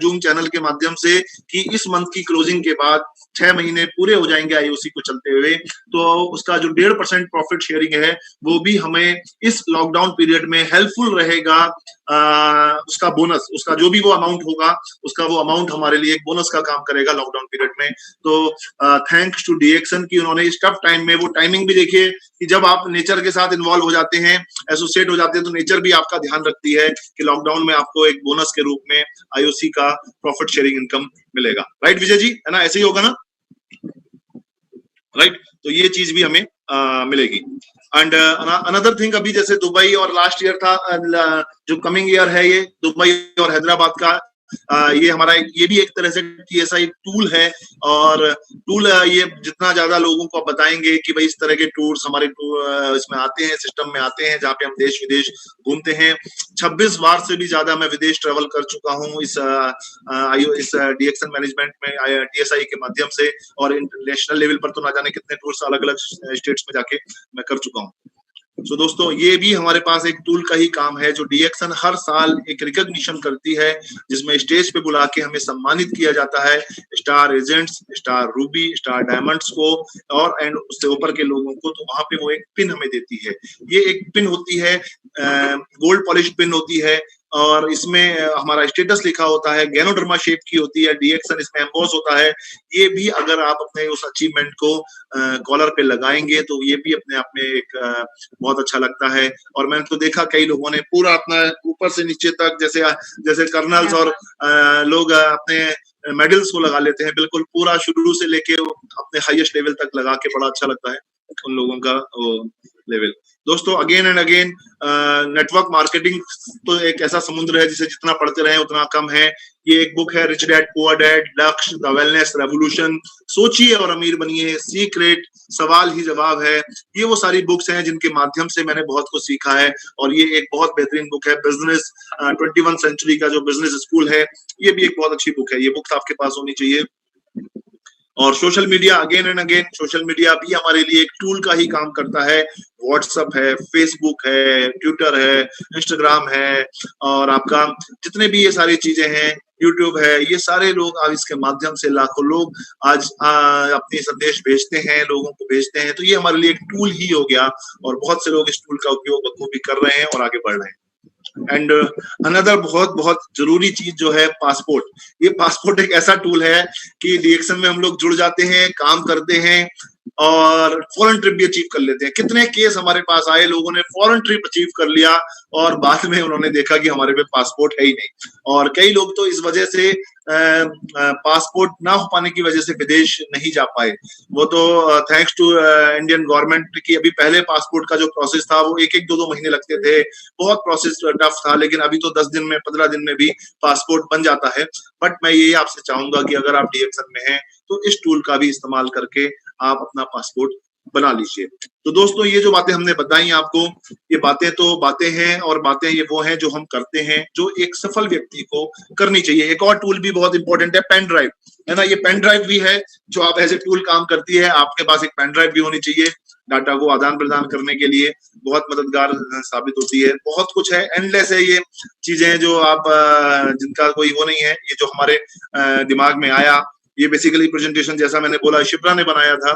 जूम चैनल के माध्यम से कि इस मंथ की क्लोजिंग के बाद 6 महीने पूरे हो जाएंगे आईओसी को चलते हुए, तो उसका जो 1.5% प्रॉफिट शेयरिंग है वो भी हमें इस लॉकडाउन पीरियड में हेल्पफुल रहेगा। उसका बोनस, उसका जो भी वो अमाउंट होगा, उसका वो अमाउंट हमारे लिए एक बोनस का काम करेगा लॉकडाउन पीरियड में। तो थैंक्स टू डीएक्सन की उन्होंने इस टफ टाइम में, वो टाइमिंग भी देखिए कि जब आप नेचर के साथ इन्वॉल्व हो जाते हैं, एसोसिएट हो जाते हैं, तो नेचर भी आपका ध्यान रखती है कि लॉकडाउन में आपको एक बोनस के रूप में आईओसी का प्रॉफिट शेयरिंग इनकम मिलेगा। राइट विजय जी, है ना? ऐसे ही होगा ना? राइट, तो ये चीज भी हमें मिलेगी। एंड अनदर थिंग, अभी जैसे दुबई और लास्ट ईयर था, जो कमिंग ईयर है ये दुबई और हैदराबाद का, ये हमारा ये भी एक तरह से टीएसआई टूल है। और टूल ये जितना ज्यादा लोगों को बताएंगे कि भाई इस तरह के टूर्स हमारे इसमें आते हैं, सिस्टम में आते हैं, जहाँ पे हम देश विदेश घूमते हैं। 26 बार से भी ज्यादा मैं विदेश ट्रेवल कर चुका हूँ इस डीएक्सन मैनेजमेंट में, टीएसआई के माध्यम से, और इंटरनेशनल लेवल पर तो ना जाने कितने टूर्स अलग अलग स्टेट्स में जाके मैं कर चुका हूँ। सो दोस्तों, ये भी हमारे पास एक टूल का ही काम है जो डीएक्सन हर साल एक रिकॉग्निशन करती है, जिसमें स्टेज पे बुला के हमें सम्मानित किया जाता है star agents, star Ruby, star diamonds को, और एंड उससे ऊपर के लोगों को। तो वहां पे वो एक पिन हमें देती है। ये एक पिन होती है, गोल्ड पॉलिश पिन होती है, और इसमें हमारा स्टेटस लिखा होता है, गैनोडर्मा शेप की होती है, डीएक्सन इसमें एम्बॉस होता है। ये भी अगर आप अपने उस अचीवमेंट को कॉलर पे लगाएंगे तो ये भी अपने आप में एक बहुत अच्छा लगता है। और मैंने तो देखा कई लोगों ने पूरा अपना ऊपर से नीचे तक, जैसे कर्नल्स और लोग अपने मेडल्स को लगा लेते हैं, बिल्कुल पूरा शुरू से लेके अपने हाईएस्ट लेवल तक लगा के, बड़ा अच्छा लगता है उन लोगों का वो लेवल। दोस्तों, again and again, network marketing तो एक ऐसा समुद्र है जिसे जितना पढ़ते रहे उतना कम है। ये एक बुक है, रिच डैड पुअर डैड, लक्ष्य, द वेलनेस रेवोल्यूशन, सोचिए और अमीर बनिए, सीक्रेट, सवाल ही जवाब है। ये वो सारी बुक्स हैं जिनके माध्यम से मैंने बहुत कुछ सीखा है। और ये एक बहुत बेहतरीन बुक है, बिजनेस 21 सेंचुरी का जो बिजनेस स्कूल है, ये भी एक बहुत अच्छी बुक है। ये बुक आपके पास होनी चाहिए। और social media, again and again, social media भी हमारे लिए एक टूल का ही काम करता है। व्हाट्सएप है, फेसबुक है, ट्विटर है, इंस्टाग्राम है, और आपका जितने भी ये सारी चीजें हैं, यूट्यूब है, ये सारे लोग आज इसके माध्यम से लाखों लोग आज अपने संदेश भेजते हैं, लोगों को भेजते हैं। तो ये हमारे लिए एक टूल ही हो गया, और बहुत से लोग इस टूल का उपयोग बखूबी कर रहे हैं और आगे बढ़ रहे हैं। एंड अनदर बहुत जरूरी चीज जो है पासपोर्ट। ये पासपोर्ट एक ऐसा टूल है कि डीएक्सन में हम लोग जुड़ जाते हैं, काम करते हैं, और फॉरेन ट्रिप भी अचीव कर लेते हैं। कितने केस हमारे पास आए, लोगों ने फॉरेन ट्रिप अचीव कर लिया और बाद में उन्होंने देखा कि हमारे पे पासपोर्ट है ही नहीं। और कई लोग तो इस वजह से पासपोर्ट ना हो पाने की वजह से विदेश नहीं जा पाए। वो तो थैंक्स टू इंडियन गवर्नमेंट की, अभी पहले पासपोर्ट का जो प्रोसेस था वो 1-1, 2-2 महीने लगते थे, बहुत प्रोसेस टफ था। लेकिन अभी तो 10 दिन में, 15 दिन में भी पासपोर्ट बन जाता है। बट मैं यही आपसे चाहूंगा कि अगर आप डीएक्सन में हैं तो इस टूल का भी इस्तेमाल करके आप अपना पासपोर्ट बना लीजिए। तो दोस्तों, ये जो बातें हमने बताई आपको, ये बातें तो बातें हैं, और बातें ये वो हैं जो हम करते हैं, जो एक सफल व्यक्ति को करनी चाहिए। एक और टूल भी बहुत इंपॉर्टेंट है, पेन ड्राइव, है ना? ये पेन ड्राइव भी है जो आप एज ए टूल काम करती है। आपके पास एक पेन ड्राइव भी होनी चाहिए, डाटा को आदान प्रदान करने के लिए बहुत मददगार साबित होती है। बहुत कुछ है, एंडलेस है ये चीजें जो आप जिनका कोई वो नहीं है। ये जो हमारे दिमाग में आया, ये बेसिकली प्रेजेंटेशन, जैसा मैंने बोला, शिप्रा ने बनाया था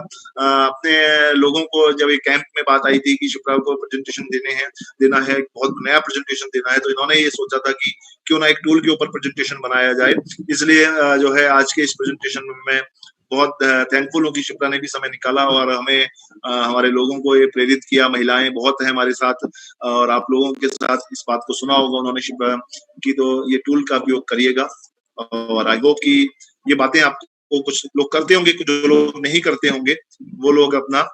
अपने लोगों को। जब एक कैंप में बात आई थी कि शिप्रा को प्रेजेंटेशन देना है, बहुत नया प्रेजेंटेशन देना है, तो इन्होंने ये सोचा था कि क्यों ना एक टूल के ऊपर प्रेजेंटेशन बनाया जाए। इसलिए जो है आज के इस प्रेजेंटेशन में बहुत थैंकफुल हूँ कि शिप्रा ने भी समय निकाला और हमें हमारे लोगों को ये प्रेरित किया। महिलाएं बहुत हैं हमारे साथ, और आप लोगों के साथ इस बात को सुना होगा उन्होंने शिप्रा की। तो ये टूल का उपयोग करिएगा, और आई होप कि ये बातें आपको, कुछ लोग करते होंगे, कुछ जो लोग नहीं करते होंगे, वो लोग अपना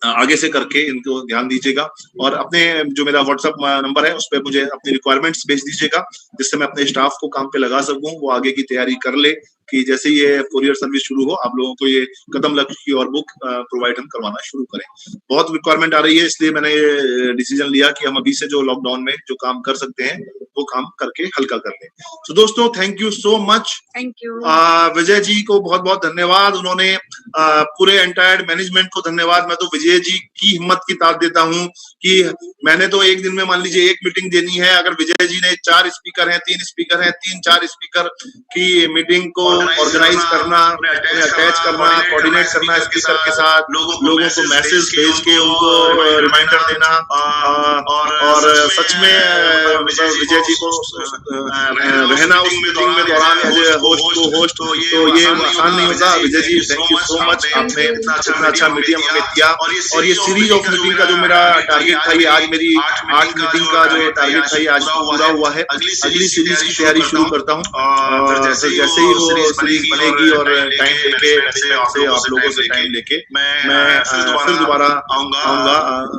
आगे से करके इनको ध्यान दीजिएगा। और अपने जो मेरा व्हाट्सएप नंबर है उस पर मुझे अपनी रिक्वायरमेंट्स भेज दीजिएगा, जिससे मैं अपने स्टाफ को काम पे लगा सकूं, वो आगे की तैयारी कर ले कि जैसे ये कोरियर सर्विस शुरू हो, आप लोगों को ये कदम लक्ष्य की और बुक प्रोवाइड हम करवाना शुरू करें। बहुत रिक्वायरमेंट आ रही है, इसलिए मैंने ये डिसीजन लिया कि हम अभी से जो लॉकडाउन में जो काम कर सकते हैं वो काम करके हल्का कर लें। तो दोस्तों, thank you so much. Thank you Vijay ji को बहुत बहुत धन्यवाद। उन्होंने पूरे एंटायर मैनेजमेंट को धन्यवाद। मैं तो विजय जी की हिम्मत की ताक देता हूं कि मैंने तो एक दिन में मान लीजिए एक मीटिंग देनी है, अगर विजय जी ने 4 स्पीकर हैं, 3 स्पीकर हैं, 3-4 स्पीकर की मीटिंग को ऑर्गेनाइज करना, अटैच करना, कोऑर्डिनेट करना स्पीकर के साथ, लोगों को मैसेज भेज के उनको रिमाइंडर देना, और सच में विजय जी को रहना उस मीटिंग में दौरान एज ए होस्ट, तो ये आसान नहीं होता। Vijay ji thank you so much, आपने इतना अच्छा मीडियम हमें दिया, और ये सीरीज ऑफ मीटिंग का जो मेरा टारगेट था, ये आज मेरी 8 मीटिंग का जो टारगेट था, ये आज पूरा हुआ है। अगली सीरीज की तैयारी शुरू करता हूँ, फिर जैसे ही वो सीरीज बनेगी और टाइम लेके से आप लोगों से टाइम लेके मैं फिर दोबारा आऊंगा।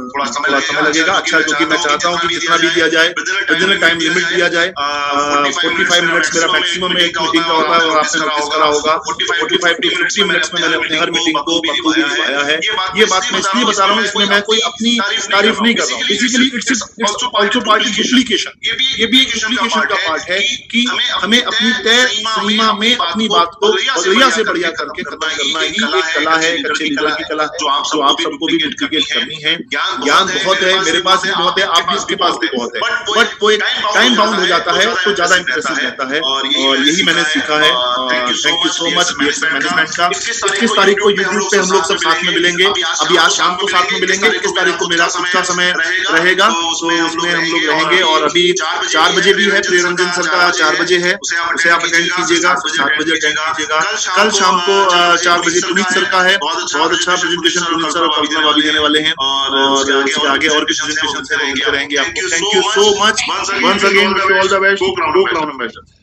थोड़ा समय लगेगा, अच्छा, क्योंकि मैं चाहता हूँ कि जितना भी दिया जाए विदिन टाइम लिमिट दिया जाए। 45 मिनट्स मेरा मैक्सिमम एक मीटिंग का होता है, और आपने नोटिस करा होगा 45 to 50 मिनट्स में मैंने अपनी हर मीटिंग को बखूबी निभाया है। ये बात मैं इसलिए बता रहा हूँ, इसमें मैं कोई अपनी तारीफ नहीं कर रहा हूँ। Basically it's also part of duplication. ये भी एक डुप्लीकेशन का पार्ट है कि हमें अपनी तय सीमा में अपनी बात को बढ़िया से बढ़िया करके खत्म करना ही एक कला है, एक अच्छे लीडर की कला है, जो आप सबको भी डुप्लीकेट करनी है। ज्ञान बहुत है, मेरे पास भी बहुत है, आप भी उसके पास भी बहुत है, बट वो एक टाइम बाउंड हो जाता है तो ज्यादा इंप्रेसिव रहता है, और यही मैंने सीखा है। Thank you so much BXM management का। 21 तारीख को यूट्यूब पे हम लोग सब साथ में मिलेंगे। अभी आज शाम को साथ में मिलेंगे। 21 तारीख को मेरा खुद का समय रहेगा, तो उसमें हम लोग रहेंगे। और अभी 4 बजे भी है, प्रियरंजन सर का 4 बजे है, उसे आप अटेंड कीजिएगा, 7 बजे अटेंड कीजिएगा। कल शाम को 4 बजे पुनीत सर का है, बहुत अच्छा प्रेजेंटेशन पुनीत सर और कल्पना भाभी देने वाले हैं, और उसके आगे और भी प्रेजेंटेशन से मिलते रहेंगे आपको। Thank you so much once again, wish you all the best. Go crown ambassador.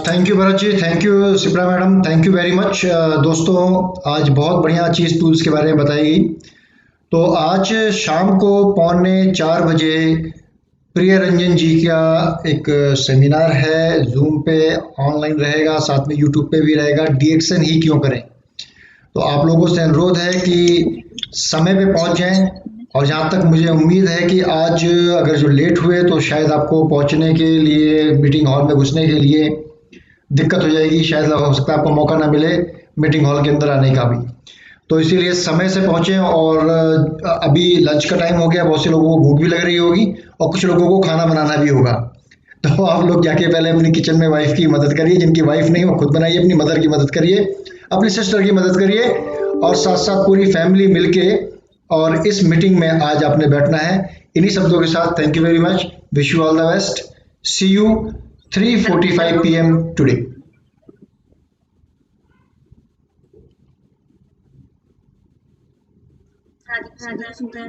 Thank you Bharat ji, thank you Sipra madam, thank you very much. दोस्तों, आज बहुत बढ़िया चीज़ टूल्स के बारे में बताई गई। तो आज शाम को 3:45 बजे प्रियरंजन जी का एक सेमिनार है, जूम पे ऑनलाइन रहेगा, साथ में यूट्यूब पे भी रहेगा, DXN ही क्यों करें। तो आप लोगों से अनुरोध है कि समय पे पहुंच जाएं, और जहाँ तक मुझे उम्मीद है कि आज अगर जो लेट हुए तो शायद आपको पहुँचने के लिए, मीटिंग हॉल में घुसने के लिए दिक्कत हो जाएगी, शायद हो सकता है आपको मौका ना मिले मीटिंग हॉल के अंदर आने का भी। तो इसीलिए समय से पहुँचें। और अभी लंच का टाइम हो गया, बहुत से लोगों को भूख भी लग रही होगी, और कुछ लोगों को खाना बनाना भी होगा। तो आप लोग जाके पहले अपनी किचन में वाइफ की मदद करिए, जिनकी वाइफ नहीं वो खुद बनाइए, अपनी मदर की मदद करिए, अपनी सिस्टर की मदद करिए, और साथ साथ पूरी फैमिली मिलके और इस मीटिंग में आज आपने बैठना है। इन्हीं शब्दों के साथ thank you very much, wish you all the best, see you 3:45 PM today. Radhika सुनता है।